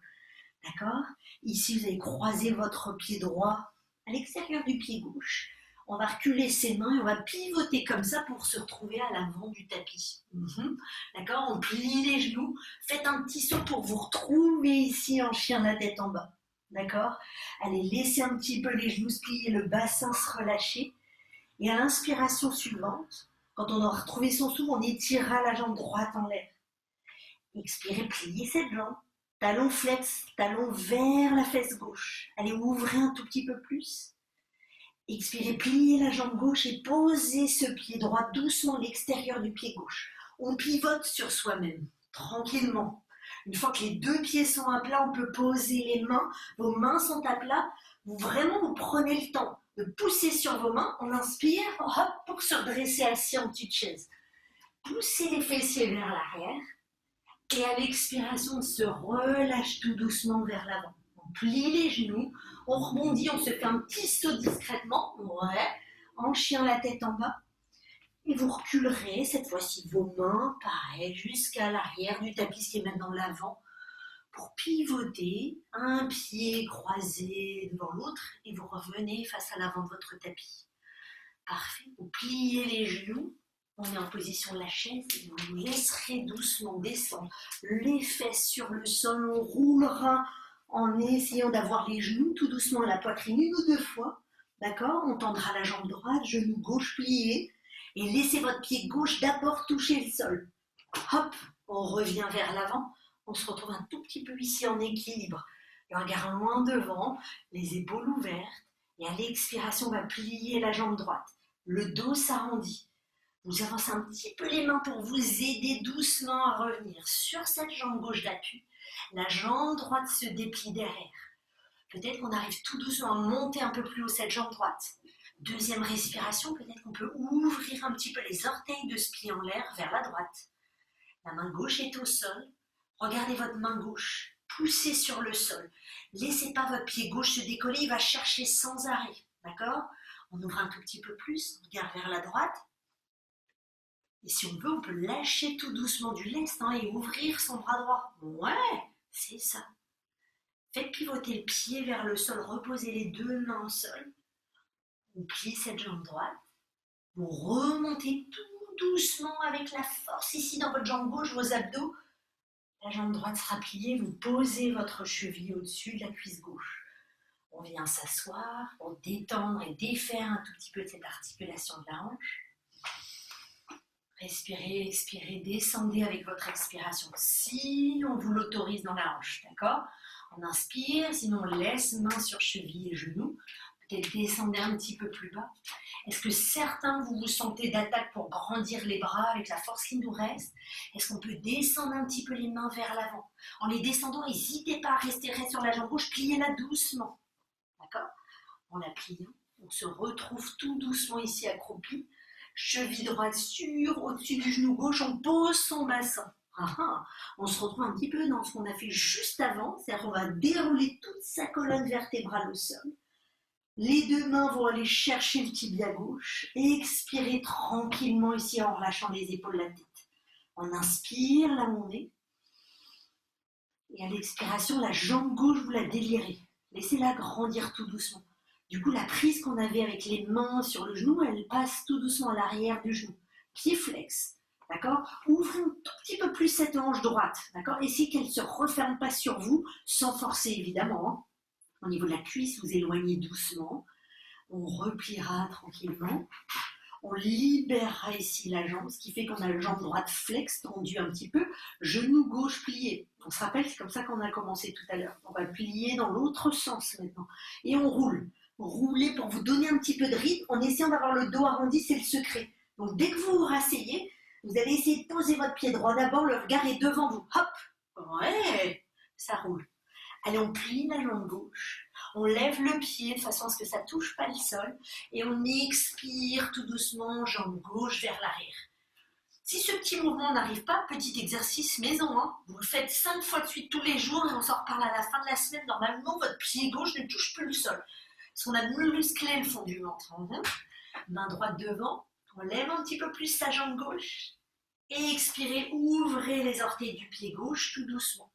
D'accord? Ici, vous allez croiser votre pied droit à l'extérieur du pied gauche. On va reculer ses mains et on va pivoter comme ça pour se retrouver à l'avant du tapis. D'accord? On plie les genoux. Faites un petit saut pour vous retrouver ici en chien la tête en bas. D'accord? Allez, laissez un petit peu les genoux se plier, le bassin se relâcher. Et à l'inspiration suivante, quand on aura retrouvé son souffle, on étirera la jambe droite en l'air. Expirez, pliez cette jambe. Talon flex, talon vers la fesse gauche. Allez, ouvrez un tout petit peu plus. Expirez, pliez la jambe gauche et posez ce pied droit doucement à l'extérieur du pied gauche. On pivote sur soi-même, tranquillement. Une fois que les deux pieds sont à plat, on peut poser les mains. Vos mains sont à plat. Vous prenez le temps de pousser sur vos mains. On inspire, hop, pour se redresser assis en petite chaise. Poussez les fessiers vers l'arrière. Et à l'expiration, on se relâche tout doucement vers l'avant. On plie les genoux, on rebondit, on se fait un petit saut discrètement, en chien la tête en bas. Et vous reculerez cette fois-ci vos mains, pareil, jusqu'à l'arrière du tapis, ce qui est maintenant l'avant, pour pivoter, un pied croisé devant l'autre, et vous revenez face à l'avant de votre tapis. Parfait, vous pliez les genoux, on est en position de la chaise, et vous laisserez doucement descendre les fesses sur le sol, on roulera en essayant d'avoir les genoux tout doucement à la poitrine, une ou deux fois, d'accord? On tendra la jambe droite, genou gauche plié, et laissez votre pied gauche d'abord toucher le sol. Hop, on revient vers l'avant, on se retrouve un tout petit peu ici en équilibre. Le regard loin devant, les épaules ouvertes, et à l'expiration, on va plier la jambe droite. Le dos s'arrondit. Vous avancez un petit peu les mains pour vous aider doucement à revenir sur cette jambe gauche d'appui. La jambe droite se déplie derrière. Peut-être qu'on arrive tout doucement à monter un peu plus haut cette jambe droite. Deuxième respiration, peut-être qu'on peut ouvrir un petit peu les orteils de ce pied en l'air vers la droite. La main gauche est au sol. Regardez votre main gauche. Poussez sur le sol. Laissez pas votre pied gauche se décoller, il va chercher sans arrêt. D'accord? On ouvre un tout petit peu plus, on regarde vers la droite. Et si on veut, on peut lâcher tout doucement du lest et ouvrir son bras droit. Ouais, c'est ça. Faites pivoter le pied vers le sol, reposez les deux mains au sol. Vous pliez cette jambe droite. Vous remontez tout doucement avec la force ici dans votre jambe gauche, vos abdos. La jambe droite sera pliée, vous posez votre cheville au-dessus de la cuisse gauche. On vient s'asseoir pour détendre et défaire un tout petit peu de cette articulation de la hanche. Respirez, expirez, descendez avec votre expiration si on vous l'autorise dans la hanche, d'accord? On inspire, sinon on laisse main sur cheville et genoux. Peut-être descendez un petit peu plus bas. Est-ce que certains, vous vous sentez d'attaque pour grandir les bras avec la force qui nous reste? Est-ce qu'on peut descendre un petit peu les mains vers l'avant? En les descendant, n'hésitez pas à rester sur la jambe gauche, pliez-la doucement. D'accord? En la pliant, on se retrouve tout doucement ici accroupi. Cheville droite au-dessus du genou gauche, on pose son bassin. On se retrouve un petit peu dans ce qu'on a fait juste avant, c'est-à-dire qu'on va dérouler toute sa colonne vertébrale au sol. Les deux mains vont aller chercher le tibia gauche et expirer tranquillement ici en relâchant les épaules de la tête. On inspire, là où on est. Et à l'expiration, la jambe gauche, vous la délirez. Laissez-la grandir tout doucement. Du coup, la prise qu'on avait avec les mains sur le genou, elle passe tout doucement à l'arrière du genou. Pied flex, d'accord? Ouvrez un tout petit peu plus cette hanche droite, d'accord? Essayez qu'elle ne se referme pas sur vous, sans forcer évidemment. Au niveau de la cuisse, vous éloignez doucement. On repliera tranquillement. On libérera ici la jambe, ce qui fait qu'on a la jambe droite flex, tendue un petit peu, genou gauche plié. On se rappelle, c'est comme ça qu'on a commencé tout à l'heure. On va plier dans l'autre sens maintenant. Et on roule. Roulez pour vous donner un petit peu de rythme en essayant d'avoir le dos arrondi, c'est le secret. Donc dès que vous vous rasseyez, vous allez essayer de poser votre pied droit d'abord, le regard est devant vous. Hop! Ouais! Ça roule. Allez, on plie la jambe gauche, on lève le pied de façon à ce que ça ne touche pas le sol et on expire tout doucement, jambe gauche vers l'arrière. Si ce petit mouvement n'arrive pas, petit exercice maison, vous le faites 5 fois de suite tous les jours et on s'en reparle à la fin de la semaine. Normalement, votre pied gauche ne touche plus le sol. Parce qu'on a musclé le fond du ventre. Main droite devant, on lève un petit peu plus sa jambe gauche et expirez, ouvrez les orteils du pied gauche tout doucement.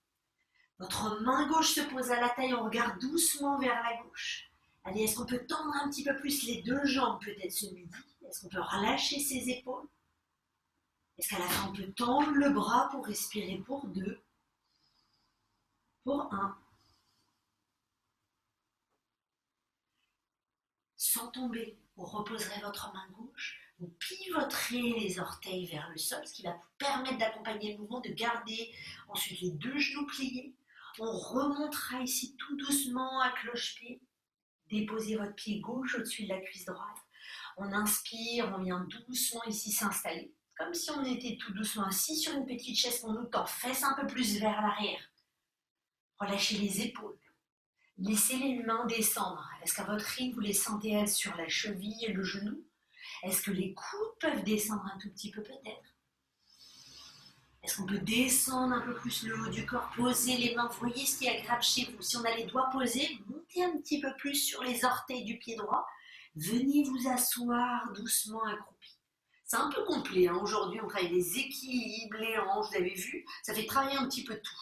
Votre main gauche se pose à la taille, on regarde doucement vers la gauche. Allez, est-ce qu'on peut tendre un petit peu plus les deux jambes peut-être ce midi? Est-ce qu'on peut relâcher ses épaules? Est-ce qu'à la fin on peut tendre le bras pour respirer pour 2? Pour 1. Sans tomber, vous reposerez votre main gauche, vous pivoterez les orteils vers le sol, ce qui va vous permettre d'accompagner le mouvement, de garder ensuite les deux genoux pliés. On remontera ici tout doucement à cloche-pied. Déposez votre pied gauche au-dessus de la cuisse droite. On inspire, on vient doucement ici s'installer. Comme si on était tout doucement assis sur une petite chaise qu'on nous tend, fesses un peu plus vers l'arrière. Relâchez les épaules. Laissez les mains descendre. Est-ce qu'à votre rythme, vous les sentez elles sur la cheville et le genou? Est-ce que les coudes peuvent descendre un tout petit peu peut-être? Est-ce qu'on peut descendre un peu plus le haut du corps, poser les mains? Vous voyez ce qui est agréable chez vous. Si on a les doigts posés, montez un petit peu plus sur les orteils du pied droit. Venez vous asseoir doucement accroupi. C'est un peu complet, hein. Aujourd'hui, on travaille les équilibres, les hanches, vous avez vu, ça fait travailler un petit peu tout.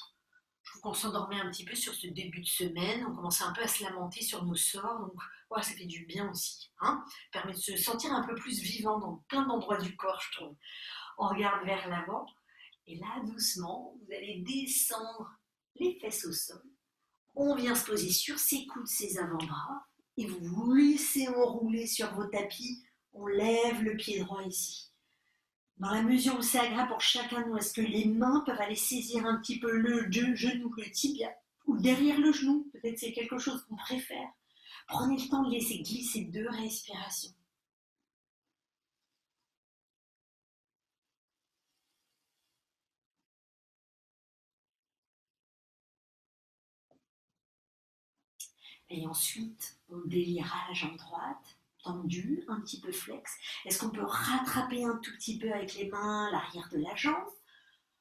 Je trouve qu'on s'endormait un petit peu sur ce début de semaine, on commençait un peu à se lamenter sur nos sorts, donc ouais, ça fait du bien aussi. Hein, permet de se sentir un peu plus vivant dans plein d'endroits du corps, je trouve. On regarde vers l'avant, et là, doucement, vous allez descendre les fesses au sol. On vient se poser sur ses coudes, ses avant-bras, et vous vous laissez enrouler sur vos tapis. On lève le pied droit ici. Dans la mesure où c'est agréable pour chacun de nous, est-ce que les mains peuvent aller saisir un petit peu le genou, le tibia, ou derrière le genou? Peut-être c'est quelque chose qu'on préfère. Prenez le temps de laisser glisser 2 respirations. Et ensuite, on déliera la jambe droite, tendue, un petit peu flex. Est-ce qu'on peut rattraper un tout petit peu avec les mains l'arrière de la jambe?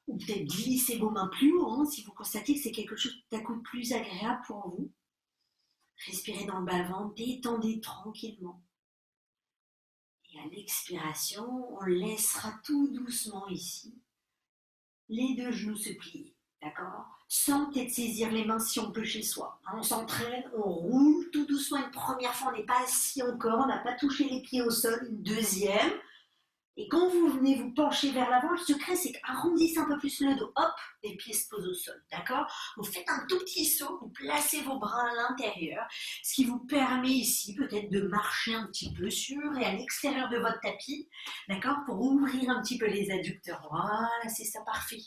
Ou peut-être glisser vos mains plus haut, hein, si vous constatez que c'est quelque chose tout à coup plus agréable pour vous. Respirez dans le bas-ventre, détendez tranquillement. Et à l'expiration, on laissera tout doucement ici les 2 genoux se plier. D'accord? Sans peut-être saisir les mains si on peut chez soi. On s'entraîne, on roule tout doucement une première fois, on n'est pas assis encore, on n'a pas touché les pieds au sol, une deuxième. Et quand vous venez vous pencher vers l'avant, le secret c'est qu'arrondissez un peu plus le dos. Hop, les pieds se posent au sol, d'accord? Vous faites un tout petit saut, vous placez vos bras à l'intérieur, ce qui vous permet ici peut-être de marcher un petit peu sur et à l'extérieur de votre tapis, d'accord? Pour ouvrir un petit peu les adducteurs. Voilà, c'est ça, parfait.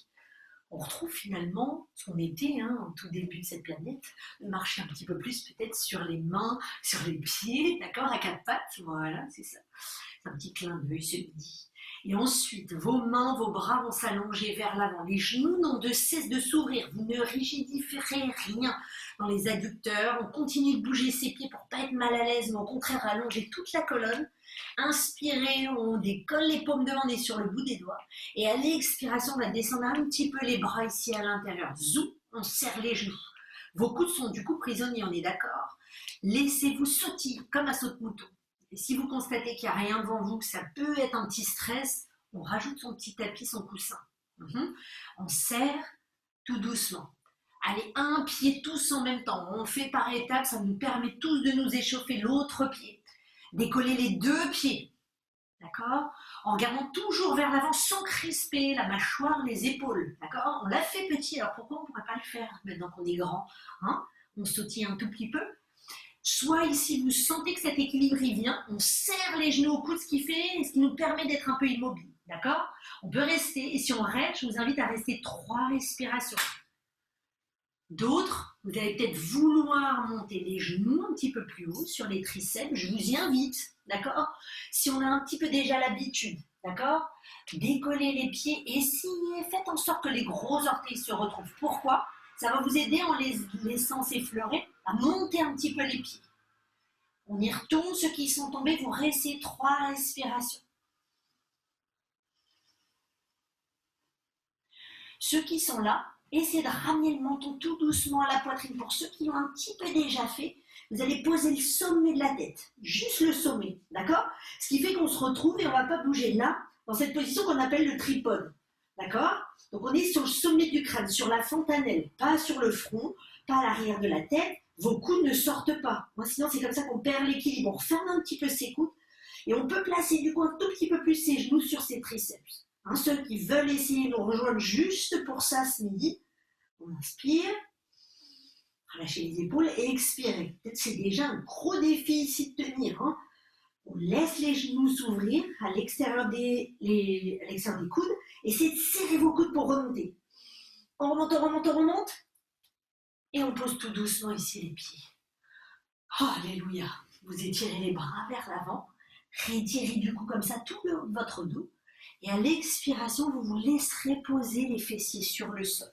On retrouve finalement ce qu'on était en tout début de cette planète, de marcher un petit peu plus peut-être sur les mains, sur les pieds, d'accord, à 4 pattes, voilà, c'est ça. C'est un petit clin d'œil ce midi. Et ensuite, vos mains, vos bras vont s'allonger vers l'avant. Les genoux n'ont de cesse de s'ouvrir. Vous ne rigidifierez rien dans les adducteurs. On continue de bouger ses pieds pour ne pas être mal à l'aise, mais au contraire allonger toute la colonne. Inspirez, on décolle les paumes devant, on est sur le bout des doigts. Et à l'expiration, on va descendre un petit peu les bras ici à l'intérieur. Zou, on serre les genoux. Vos coudes sont du coup prisonniers, on est d'accord. Laissez-vous sautiller comme un saute-mouton. Et si vous constatez qu'il n'y a rien devant vous, que ça peut être un petit stress, on rajoute son petit tapis, son coussin. On serre tout doucement. Allez, un pied tous en même temps. On fait par étapes, ça nous permet tous de nous échauffer l'autre pied. Décoller les 2 pieds, d'accord? En regardant toujours vers l'avant sans crisper la mâchoire, les épaules, d'accord? On l'a fait petit, alors pourquoi on ne pourrait pas le faire maintenant qu'on est grand, hein? On sautille un tout petit peu. Soit ici, vous sentez que cet équilibre y vient, on serre les genoux au coude, ce qui nous permet d'être un peu immobile, d'accord? On peut rester, et si on reste, je vous invite à rester 3 respirations. D'autres, vous allez peut-être vouloir monter les genoux un petit peu plus haut sur les triceps, je vous y invite, d'accord? Si on a un petit peu déjà l'habitude, d'accord? Décollez les pieds, essayez, faites en sorte que les gros orteils se retrouvent. Pourquoi? Ça va vous aider en les laissant s'effleurer à monter un petit peu les pieds. On y retourne, ceux qui sont tombés, vous restez 3 respirations. Ceux qui sont là, essayez de ramener le menton tout doucement à la poitrine. Pour ceux qui l'ont un petit peu déjà fait, vous allez poser le sommet de la tête, juste le sommet, d'accord? Ce qui fait qu'on se retrouve et on ne va pas bouger là, dans cette position qu'on appelle le tripode, d'accord? Donc on est sur le sommet du crâne, sur la fontanelle, pas sur le front, pas à l'arrière de la tête. Vos coudes ne sortent pas. Moi, sinon, c'est comme ça qu'on perd l'équilibre. On referme un petit peu ses coudes et on peut placer du coup un tout petit peu plus ses genoux sur ses triceps. Ceux qui veulent essayer de nous rejoindre juste pour ça ce midi, on inspire, relâchez les épaules et expirez. Peut-être c'est déjà un gros défi ici de tenir. On laisse les genoux s'ouvrir à l'extérieur des coudes. Essayez de serrer vos coudes pour remonter. On remonte, on remonte, on remonte. Et on pose tout doucement ici les pieds. Oh, alléluia. Vous étirez les bras vers l'avant. Rétirez du coup comme ça tout votre dos. Et à l'expiration, vous vous laisserez poser les fessiers sur le sol.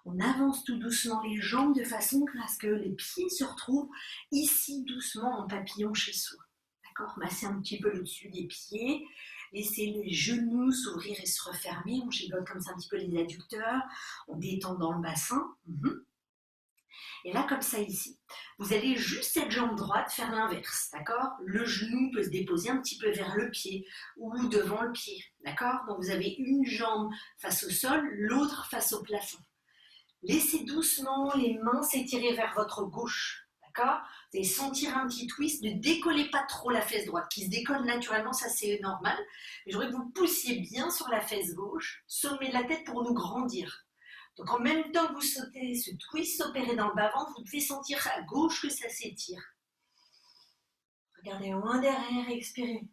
On avance tout doucement les jambes de façon à ce que les pieds se retrouvent ici doucement en papillon chez soi. D'accord? Massez un petit peu le dessus des pieds. Laissez les genoux s'ouvrir et se refermer. On gigote comme ça un petit peu les adducteurs. On détend dans le bassin. Et là, comme ça ici, vous allez juste cette jambe droite faire l'inverse, d'accord? Le genou peut se déposer un petit peu vers le pied ou devant le pied, d'accord? Donc vous avez une jambe face au sol, l'autre face au plafond. Laissez doucement les mains s'étirer vers votre gauche, d'accord? Vous allez sentir un petit twist, ne décollez pas trop la fesse droite, qui se décolle naturellement, ça c'est normal. Mais j'aimerais que vous poussiez bien sur la fesse gauche, sommet de la tête pour nous grandir. Donc en même temps que vous sautez ce twist opéré dans le bas-ventre, vous devez sentir à gauche que ça s'étire. Regardez loin derrière et expirez.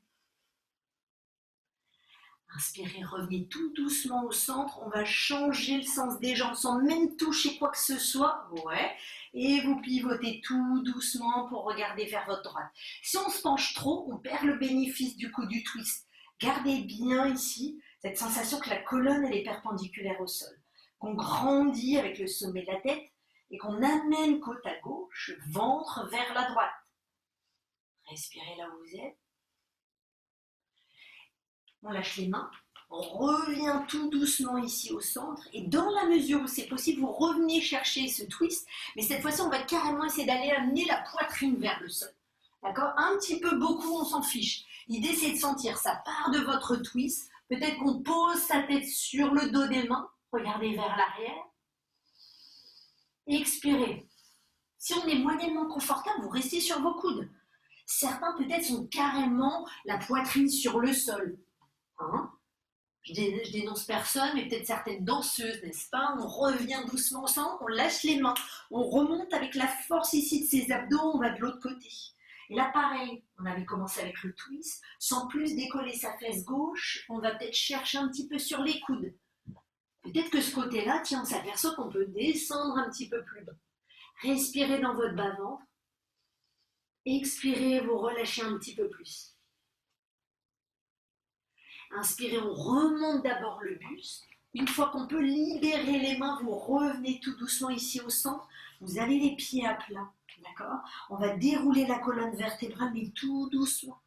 Inspirez, revenez tout doucement au centre. On va changer le sens des jambes sans même toucher quoi que ce soit. Ouais. Et vous pivotez tout doucement pour regarder vers votre droite. Si on se penche trop, on perd le bénéfice du coup du twist. Gardez bien ici cette sensation que la colonne elle est perpendiculaire au sol. Qu'on grandit avec le sommet de la tête et qu'on amène côte à gauche, ventre vers la droite. Respirez là où vous êtes. On lâche les mains, on revient tout doucement ici au centre et dans la mesure où c'est possible, vous revenez chercher ce twist, mais cette fois-ci, on va carrément essayer d'aller amener la poitrine vers le sol. D'accord? Un petit peu, beaucoup, on s'en fiche. L'idée, c'est de sentir ça part de votre twist. Peut-être qu'on pose sa tête sur le dos des mains. Regardez vers l'arrière. Expirez. Si on est moyennement confortable, vous restez sur vos coudes. Certains peut-être sont carrément la poitrine sur le sol. Hein? Je dénonce personne, mais peut-être certaines danseuses, n'est-ce pas? On revient doucement au centre, on lâche les mains, on remonte avec la force ici de ses abdos, on va de l'autre côté. Et là, pareil, on avait commencé avec le twist, sans plus décoller sa fesse gauche, on va peut-être chercher un petit peu sur les coudes. Peut-être que ce côté-là, tiens, on s'aperçoit qu'on peut descendre un petit peu plus bas. Respirez dans votre bas-ventre. Expirez, vous relâchez un petit peu plus. Inspirez, on remonte d'abord le buste. Une fois qu'on peut libérer les mains, vous revenez tout doucement ici au centre. Vous avez les pieds à plat, d'accord? On va dérouler la colonne vertébrale, mais tout doucement.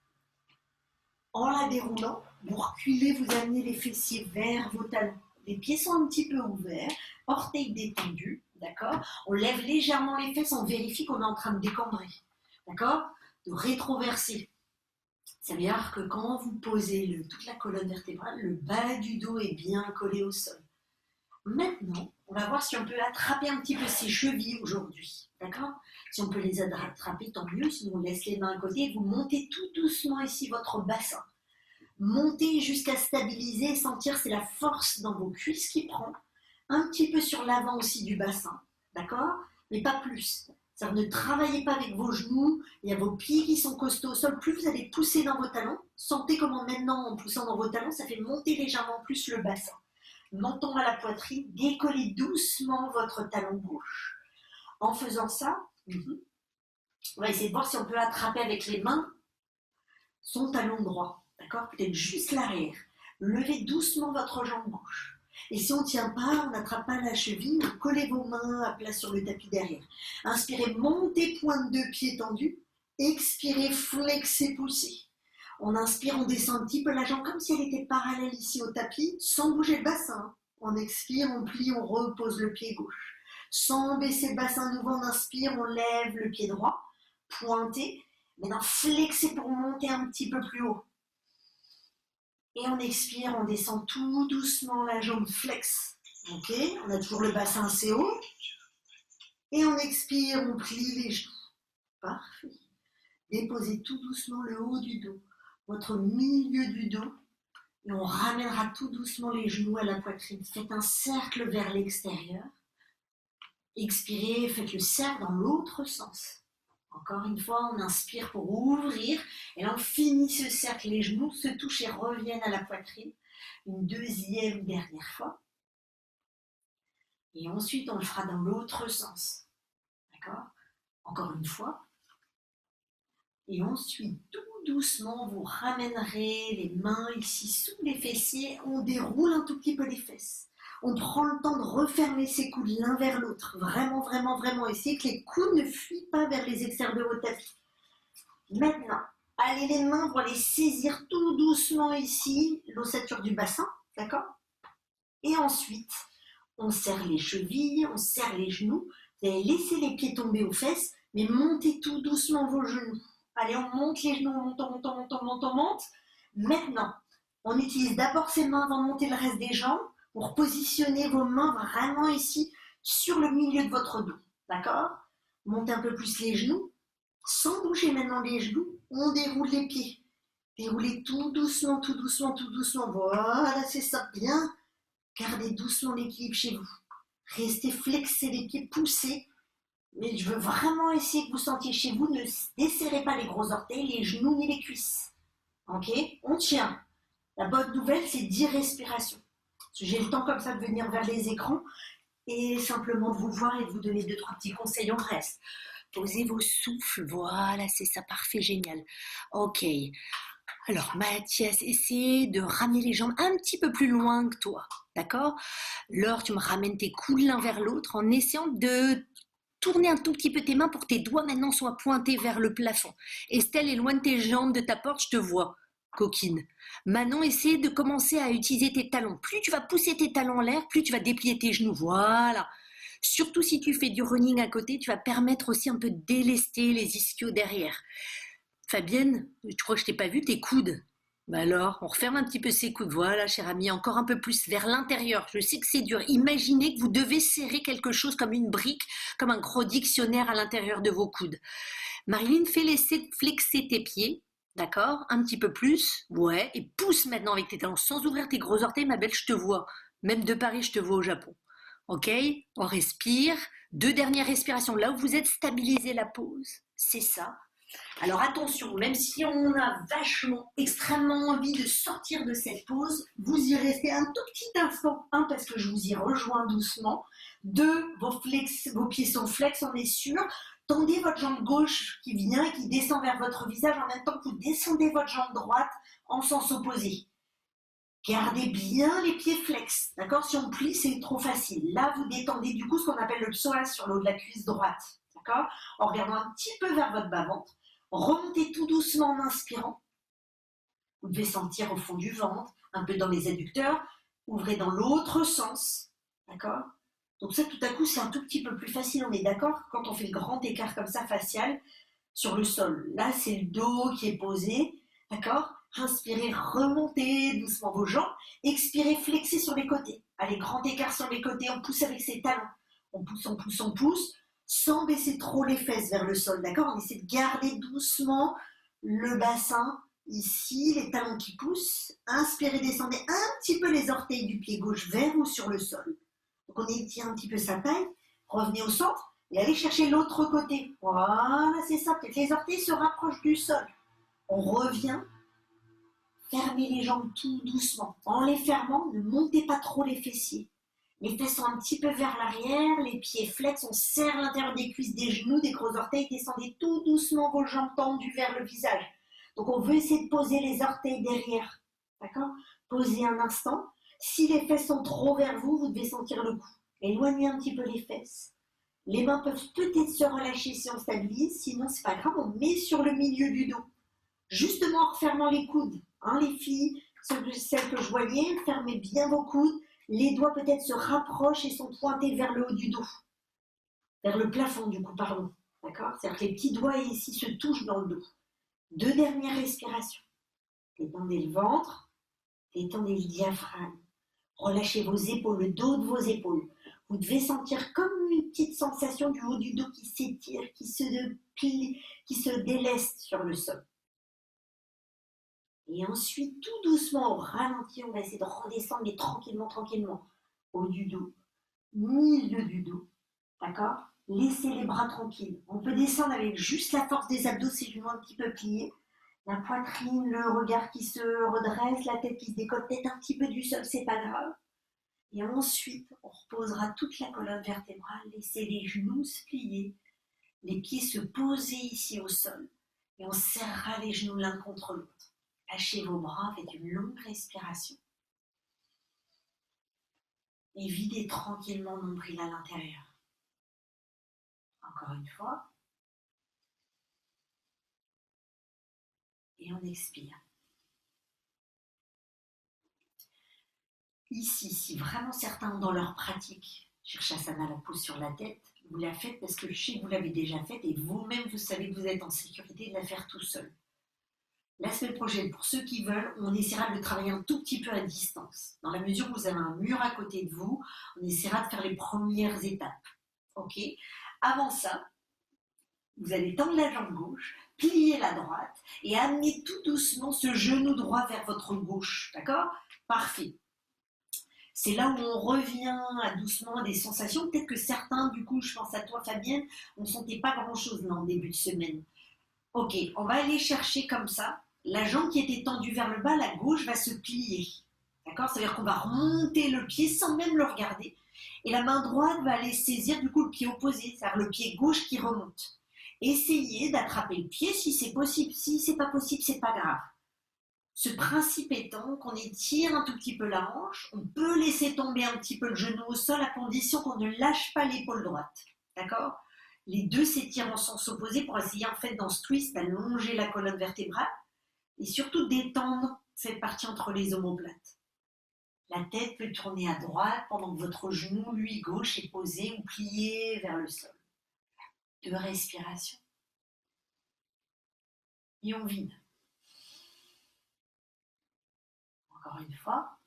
En la déroulant, vous reculez, vous amenez les fessiers vers vos talons. Les pieds sont un petit peu ouverts, orteils détendus, d'accord? On lève légèrement les fesses, on vérifie qu'on est en train de décambrer, d'accord? De rétroverser. Ça veut dire que quand vous posez toute la colonne vertébrale, le bas du dos est bien collé au sol. Maintenant, on va voir si on peut attraper un petit peu ses chevilles aujourd'hui, d'accord? Si on peut les attraper, tant mieux, sinon on laisse les mains à côté et vous montez tout doucement ici votre bassin. Montez jusqu'à stabiliser et sentir c'est la force dans vos cuisses qui prend, un petit peu sur l'avant aussi du bassin, d'accord? Mais pas plus. C'est-à-dire ne travaillez pas avec vos genoux, il y a vos pieds qui sont costauds au sol, plus vous allez pousser dans vos talons, sentez comment maintenant en poussant dans vos talons, ça fait monter légèrement plus le bassin. Menton à la poitrine, décollez doucement votre talon gauche. En faisant ça, on va essayer de voir si on peut attraper avec les mains son talon droit, d'accord? Peut-être juste l'arrière. Levez doucement votre jambe gauche. Et si on ne tient pas, on n'attrape pas la cheville, collez vos mains à plat sur le tapis derrière. Inspirez, montez pointe de pied tendue. Expirez, flexez, poussez. On inspire, on descend un petit peu la jambe comme si elle était parallèle ici au tapis, sans bouger le bassin. On expire, on plie, on repose le pied gauche. Sans baisser le bassin nouveau, on inspire, on lève le pied droit, pointé. Maintenant, flexez pour monter un petit peu plus haut. Et on expire, on descend tout doucement la jambe flex. Ok, on a toujours le bassin assez haut. Et on expire, on plie les genoux. Parfait. Déposez tout doucement le haut du dos, votre milieu du dos. Et on ramènera tout doucement les genoux à la poitrine. Faites un cercle vers l'extérieur. Expirez, faites le cercle dans l'autre sens. Encore une fois, on inspire pour ouvrir. Et là, on finit ce cercle. Les genoux se touchent et reviennent à la poitrine. Une deuxième, dernière fois. Et ensuite, on le fera dans l'autre sens. D'accord? Encore une fois. Et ensuite, tout doucement, vous ramènerez les mains ici sous les fessiers. On déroule un tout petit peu les fesses. On prend le temps de refermer ses coudes l'un vers l'autre. Vraiment, vraiment, vraiment. Essayez que les coudes ne fuient pas vers les extérieurs de votre tapis. Maintenant, allez les mains pour les saisir tout doucement ici, l'ossature du bassin, d'accord? Et ensuite, on serre les chevilles, on serre les genoux. Vous allez laisser les pieds tomber aux fesses, mais montez tout doucement vos genoux. Allez, on monte les genoux, on monte. Maintenant, on utilise d'abord ses mains avant de monter le reste des jambes pour positionner vos mains vraiment ici sur le milieu de votre dos. D'accord? Montez un peu plus les genoux. Sans bouger maintenant les genoux, on déroule les pieds. Déroulez tout doucement. Voilà, c'est ça, bien. Gardez doucement l'équilibre chez vous. Restez flexés les pieds, poussés. Mais je veux vraiment essayer que vous sentiez chez vous, ne desserrez pas les gros orteils, les genoux ni les cuisses. Ok? On tient. La bonne nouvelle, c'est 10 respirations. J'ai le temps comme ça de venir vers les écrans et simplement de vous voir et de vous donner 2-3 petits conseils, on reste. Posez vos souffles, voilà, c'est ça, parfait, génial. Ok. Alors, Mathias, essaie de ramener les jambes un petit peu plus loin que toi, d'accord? Laure, tu me ramènes tes coudes l'un vers l'autre en essayant de tourner un tout petit peu tes mains pour que tes doigts maintenant soient pointés vers le plafond. Estelle, éloigne tes jambes de ta porte, je te vois, coquine. Manon, essaie de commencer à utiliser tes talons. Plus tu vas pousser tes talons en l'air, plus tu vas déplier tes genoux, voilà. Surtout si tu fais du running à côté, tu vas permettre aussi un peu de délester les ischios derrière. Fabienne, je crois que je t'ai pas vu tes coudes. Bah alors, on referme un petit peu ses coudes. Voilà, cher ami, encore un peu plus vers l'intérieur. Je sais que c'est dur. Imaginez que vous devez serrer quelque chose comme une brique, comme un gros dictionnaire à l'intérieur de vos coudes. Marilyn, fais laisser flexer tes pieds. D'accord? Un petit peu plus. Ouais. Et pousse maintenant avec tes talons sans ouvrir tes gros orteils, ma belle, je te vois. Même de Paris, je te vois au Japon. Ok? On respire. 2 dernières respirations. Là où vous êtes, stabilisez la pause. C'est ça. Alors attention, même si on a vachement, extrêmement envie de sortir de cette pause, vous y restez un tout petit instant. 1, parce que je vous y rejoins doucement. 2, vos pieds sont flex, on est sûr. Tendez votre jambe gauche qui vient et qui descend vers votre visage en même temps que vous descendez votre jambe droite en sens opposé. Gardez bien les pieds flex, d'accord? Si on plie, c'est trop facile. Là, vous détendez du coup ce qu'on appelle le psoas sur le haut de la cuisse droite, d'accord? En regardant un petit peu vers votre bas-ventre. Remontez tout doucement en inspirant. Vous devez sentir au fond du ventre, un peu dans les adducteurs. Ouvrez dans l'autre sens, d'accord? Donc ça, tout à coup, c'est un tout petit peu plus facile, on est d'accord? Quand on fait le grand écart comme ça, facial, sur le sol. Là, c'est le dos qui est posé, d'accord? Inspirez, remontez doucement vos jambes. Expirez, flexez sur les côtés. Allez, grand écart sur les côtés, on pousse avec ses talons. On pousse, sans baisser trop les fesses vers le sol, d'accord? On essaie de garder doucement le bassin ici, les talons qui poussent. Inspirez, descendez un petit peu les orteils du pied gauche vers ou sur le sol. Donc on étire un petit peu sa taille. Revenez au centre et allez chercher l'autre côté. Voilà, c'est ça. Peut-être les orteils se rapprochent du sol. On revient. Fermez les jambes tout doucement. En les fermant, ne montez pas trop les fessiers. Les fesses sont un petit peu vers l'arrière, les pieds flex, on serre l'intérieur des cuisses, des genoux, des gros orteils, descendez tout doucement vos jambes tendues vers le visage. Donc on veut essayer de poser les orteils derrière, d'accord? Posez un instant. Si les fesses sont trop vers vous, vous devez sentir le cou. Éloignez un petit peu les fesses. Les mains peuvent peut-être se relâcher si on stabilise, sinon c'est pas grave, on met sur le milieu du dos. Justement en refermant les coudes, hein, les filles, celles que je voyais, fermez bien vos coudes. Les doigts peut-être se rapprochent et sont pointés vers le haut du dos. Vers le plafond du coup, pardon. D'accord? C'est-à-dire que les petits doigts ici se touchent dans le dos. 2 dernières respirations. Détendez le ventre, détendez le diaphragme. Relâchez vos épaules, le dos de vos épaules. Vous devez sentir comme une petite sensation du haut du dos qui s'étire, qui se plie, qui se déleste sur le sol. Et ensuite, tout doucement, au ralenti, on va essayer de redescendre, mais tranquillement, haut du dos, milieu du dos, d'accord? Laissez les bras tranquilles. On peut descendre avec juste la force des abdos, si genoux un petit peu pliés. La poitrine, le regard qui se redresse, la tête qui se décolle peut-être un petit peu du sol, c'est pas grave. Et ensuite, on reposera toute la colonne vertébrale, laissez les genoux se plier, les pieds se poser ici au sol, et on serrera les genoux l'un contre l'autre. Lâchez vos bras, faites une longue respiration. Et videz tranquillement le nombril à l'intérieur. Encore une fois. Et on expire. Ici, si vraiment certains ont dans leur pratique, Sirsasana, la pose sur la tête, Vous la faites parce que je sais que vous l'avez déjà faite et vous-même, vous savez que vous êtes en sécurité de la faire tout seul. La semaine prochaine, pour ceux qui veulent, on essaiera de travailler un tout petit peu à distance. Dans la mesure où vous avez un mur à côté de vous, on essaiera de faire les premières étapes. Ok? Avant ça, vous allez tendre la jambe gauche, plier la droite et amener tout doucement ce genou droit vers votre gauche. D'accord? Parfait. C'est là où on revient à doucement à des sensations. Peut-être que certains, du coup, je pense à toi Fabienne, on ne sentait pas grand-chose là en début de semaine. Ok, on va aller chercher comme ça. La jambe qui était tendue vers le bas, la gauche va se plier. D'accord? C'est-à-dire qu'on va remonter le pied sans même le regarder. Et la main droite va aller saisir du coup le pied opposé, c'est-à-dire le pied gauche qui remonte. Essayez d'attraper le pied si c'est possible. Si c'est pas possible, c'est pas grave. Ce principe étant qu'on étire un tout petit peu la hanche, on peut laisser tomber un petit peu le genou au sol à condition qu'on ne lâche pas l'épaule droite. D'accord? Les deux s'étirent en sens opposé pour essayer en fait dans ce twist d'allonger la colonne vertébrale et surtout d'étendre cette partie entre les omoplates. La tête peut tourner à droite pendant que votre genou, lui, gauche, est posé ou plié vers le sol. 2 respirations. Et on vide. Encore une fois.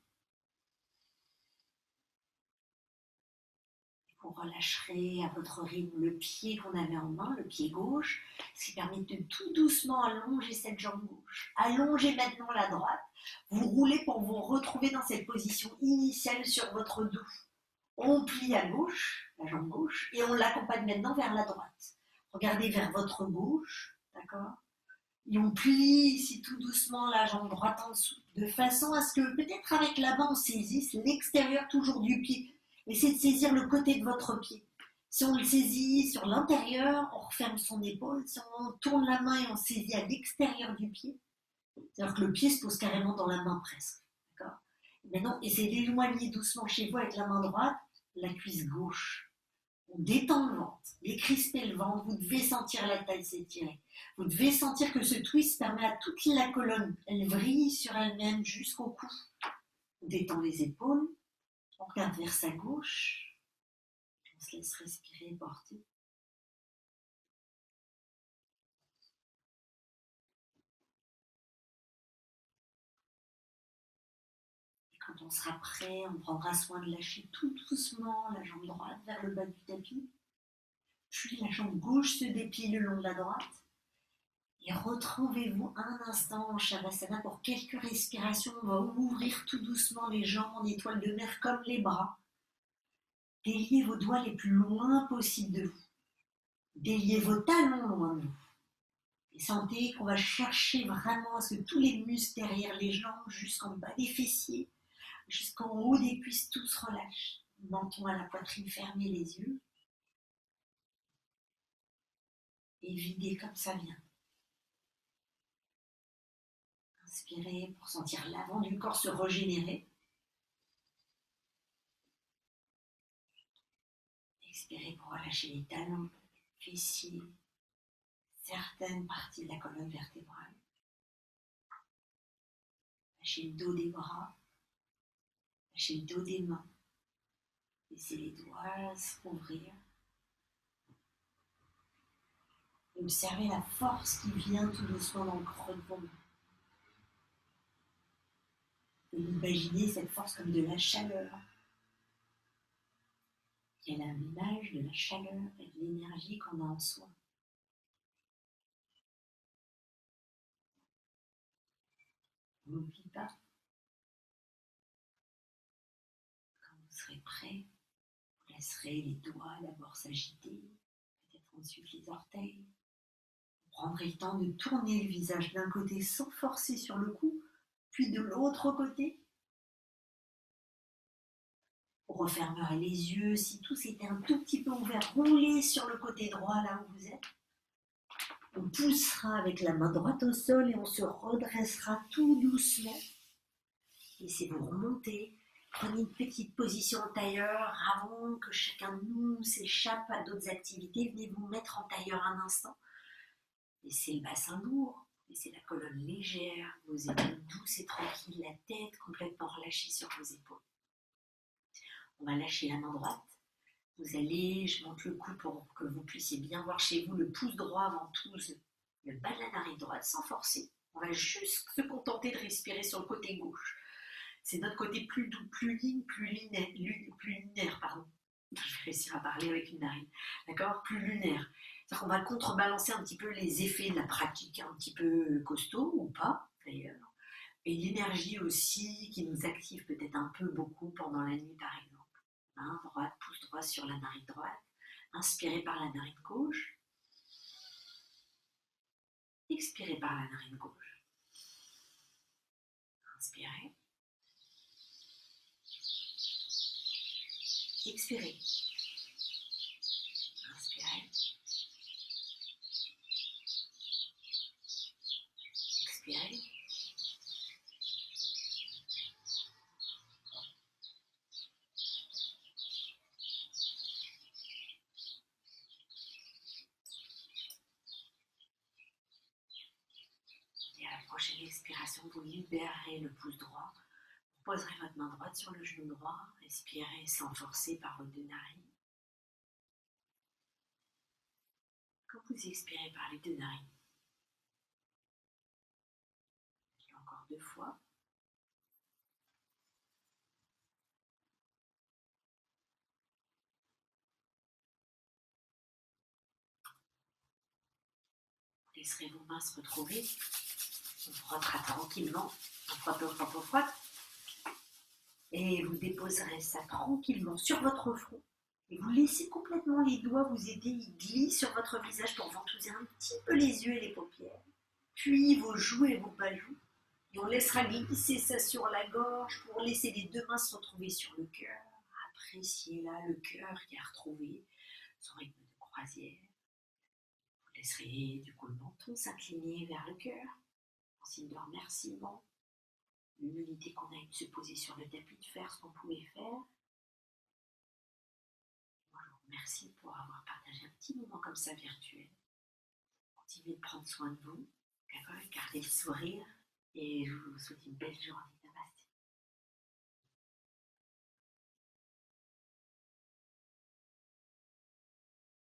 Vous relâcherez à votre rythme le pied qu'on avait en main, le pied gauche, ce qui permet de tout doucement allonger cette jambe gauche. Allongez maintenant la droite. Vous roulez pour vous retrouver dans cette position initiale sur votre dos. On plie à gauche, la jambe gauche, et on l'accompagne maintenant vers la droite. Regardez vers votre gauche, d'accord? Et on plie ici tout doucement la jambe droite en dessous, de façon à ce que peut-être avec la main on saisisse l'extérieur toujours du pied. Essayez de saisir le côté de votre pied. Si on le saisit sur l'intérieur, on referme son épaule. Si on tourne la main et on saisit à l'extérieur du pied, c'est-à-dire que le pied se pose carrément dans la main presque. D'accord? Maintenant, essayez d'éloigner doucement chez vous avec la main droite, la cuisse gauche. On détend le ventre, décrispez le ventre, vous devez sentir la taille s'étirer. Vous devez sentir que ce twist permet à toute la colonne, elle vrille sur elle-même jusqu'au cou. On détend les épaules, on regarde vers sa gauche, on se laisse respirer et porter. Et quand on sera prêt, on prendra soin de lâcher tout doucement la jambe droite vers le bas du tapis. Puis la jambe gauche se déplie le long de la droite. Et retrouvez-vous un instant en Shavasana pour quelques respirations. On va ouvrir tout doucement les jambes en étoile de mer comme les bras. Déliez vos doigts les plus loin possible de vous. Déliez vos talons loin de vous. Et sentez qu'on va chercher vraiment à ce que tous les muscles derrière les jambes, jusqu'en bas des fessiers, jusqu'en haut des cuisses, tous se relâchent. Menton à la poitrine, fermez les yeux. Et videz comme ça vient. Inspirez pour sentir l'avant du corps se régénérer. Expirez pour relâcher les talons, fessiers, certaines parties de la colonne vertébrale. Lâchez le dos des bras, lâchez le dos des mains. Laissez les doigts s'ouvrir. Et observez la force qui vient tout doucement dans le creux de vos mains. Vous imaginez cette force comme de la chaleur. Elle a l'image de la chaleur et de l'énergie qu'on a en soi. N'oubliez pas, quand vous serez prêt, vous laisserez les doigts d'abord s'agiter, peut-être ensuite les orteils. Vous prendrez le temps de tourner le visage d'un côté sans forcer sur le cou, puis de l'autre côté. Vous refermerez les yeux, si tout s'était un tout petit peu ouvert, roulez sur le côté droit là où vous êtes. On poussera avec la main droite au sol et on se redressera tout doucement. Laissez-vous remonter. Prenez une petite position en tailleur avant que chacun de nous s'échappe à d'autres activités. Venez vous mettre en tailleur un instant. Laissez le bassin lourd, laissez la colonne légère, vos épaules douces et tranquilles, la tête complètement relâchée sur vos épaules. On va lâcher la main droite. Vous allez, je monte le cou pour que vous puissiez bien voir chez vous le pouce droit ventouse, le bas de la narine droite sans forcer. On va juste se contenter de respirer sur le côté gauche. C'est notre côté plus doux, plus lunaire, pardon. Je vais réussir à parler avec une narine, d'accord? Plus lunaire. C'est-à-dire qu'on va contrebalancer un petit peu les effets de la pratique, un petit peu costaud ou pas d'ailleurs. Et l'énergie aussi qui nous active peut-être un peu beaucoup pendant la nuit par exemple. Main droite, pouce droit sur la narine droite. Inspirez par la narine gauche. Expirez par la narine gauche. Inspirez. Expirez. Inspirez. Expirez. Et à la prochaine expiration, vous libérez le pouce droit. Vous poserez votre main droite sur le genou droit. Expirez sans forcer par vos deux narines. Quand vous expirez par les deux narines, encore 2 fois. Vous laisserez vos mains se retrouver. On frottera tranquillement. On frotte, on frotte, on frotte. Et vous déposerez ça tranquillement sur votre front. Et vous laissez complètement les doigts vous aider, ils glissent sur votre visage pour ventouser un petit peu les yeux et les paupières. Puis vos joues et vos pas-joues. Et on laissera glisser ça sur la gorge pour laisser les deux mains se retrouver sur le cœur. Appréciez là le cœur qui a retrouvé son rythme de croisière. Vous laisserez du coup le menton s'incliner vers le cœur en signe de remerciement. L'humilité qu'on a eu de se poser sur le tapis, de faire ce qu'on pouvait faire. Moi, je vous remercie pour avoir partagé un petit moment comme ça virtuel. Continuez de prendre soin de vous, gardez le sourire et je vous souhaite une belle journée.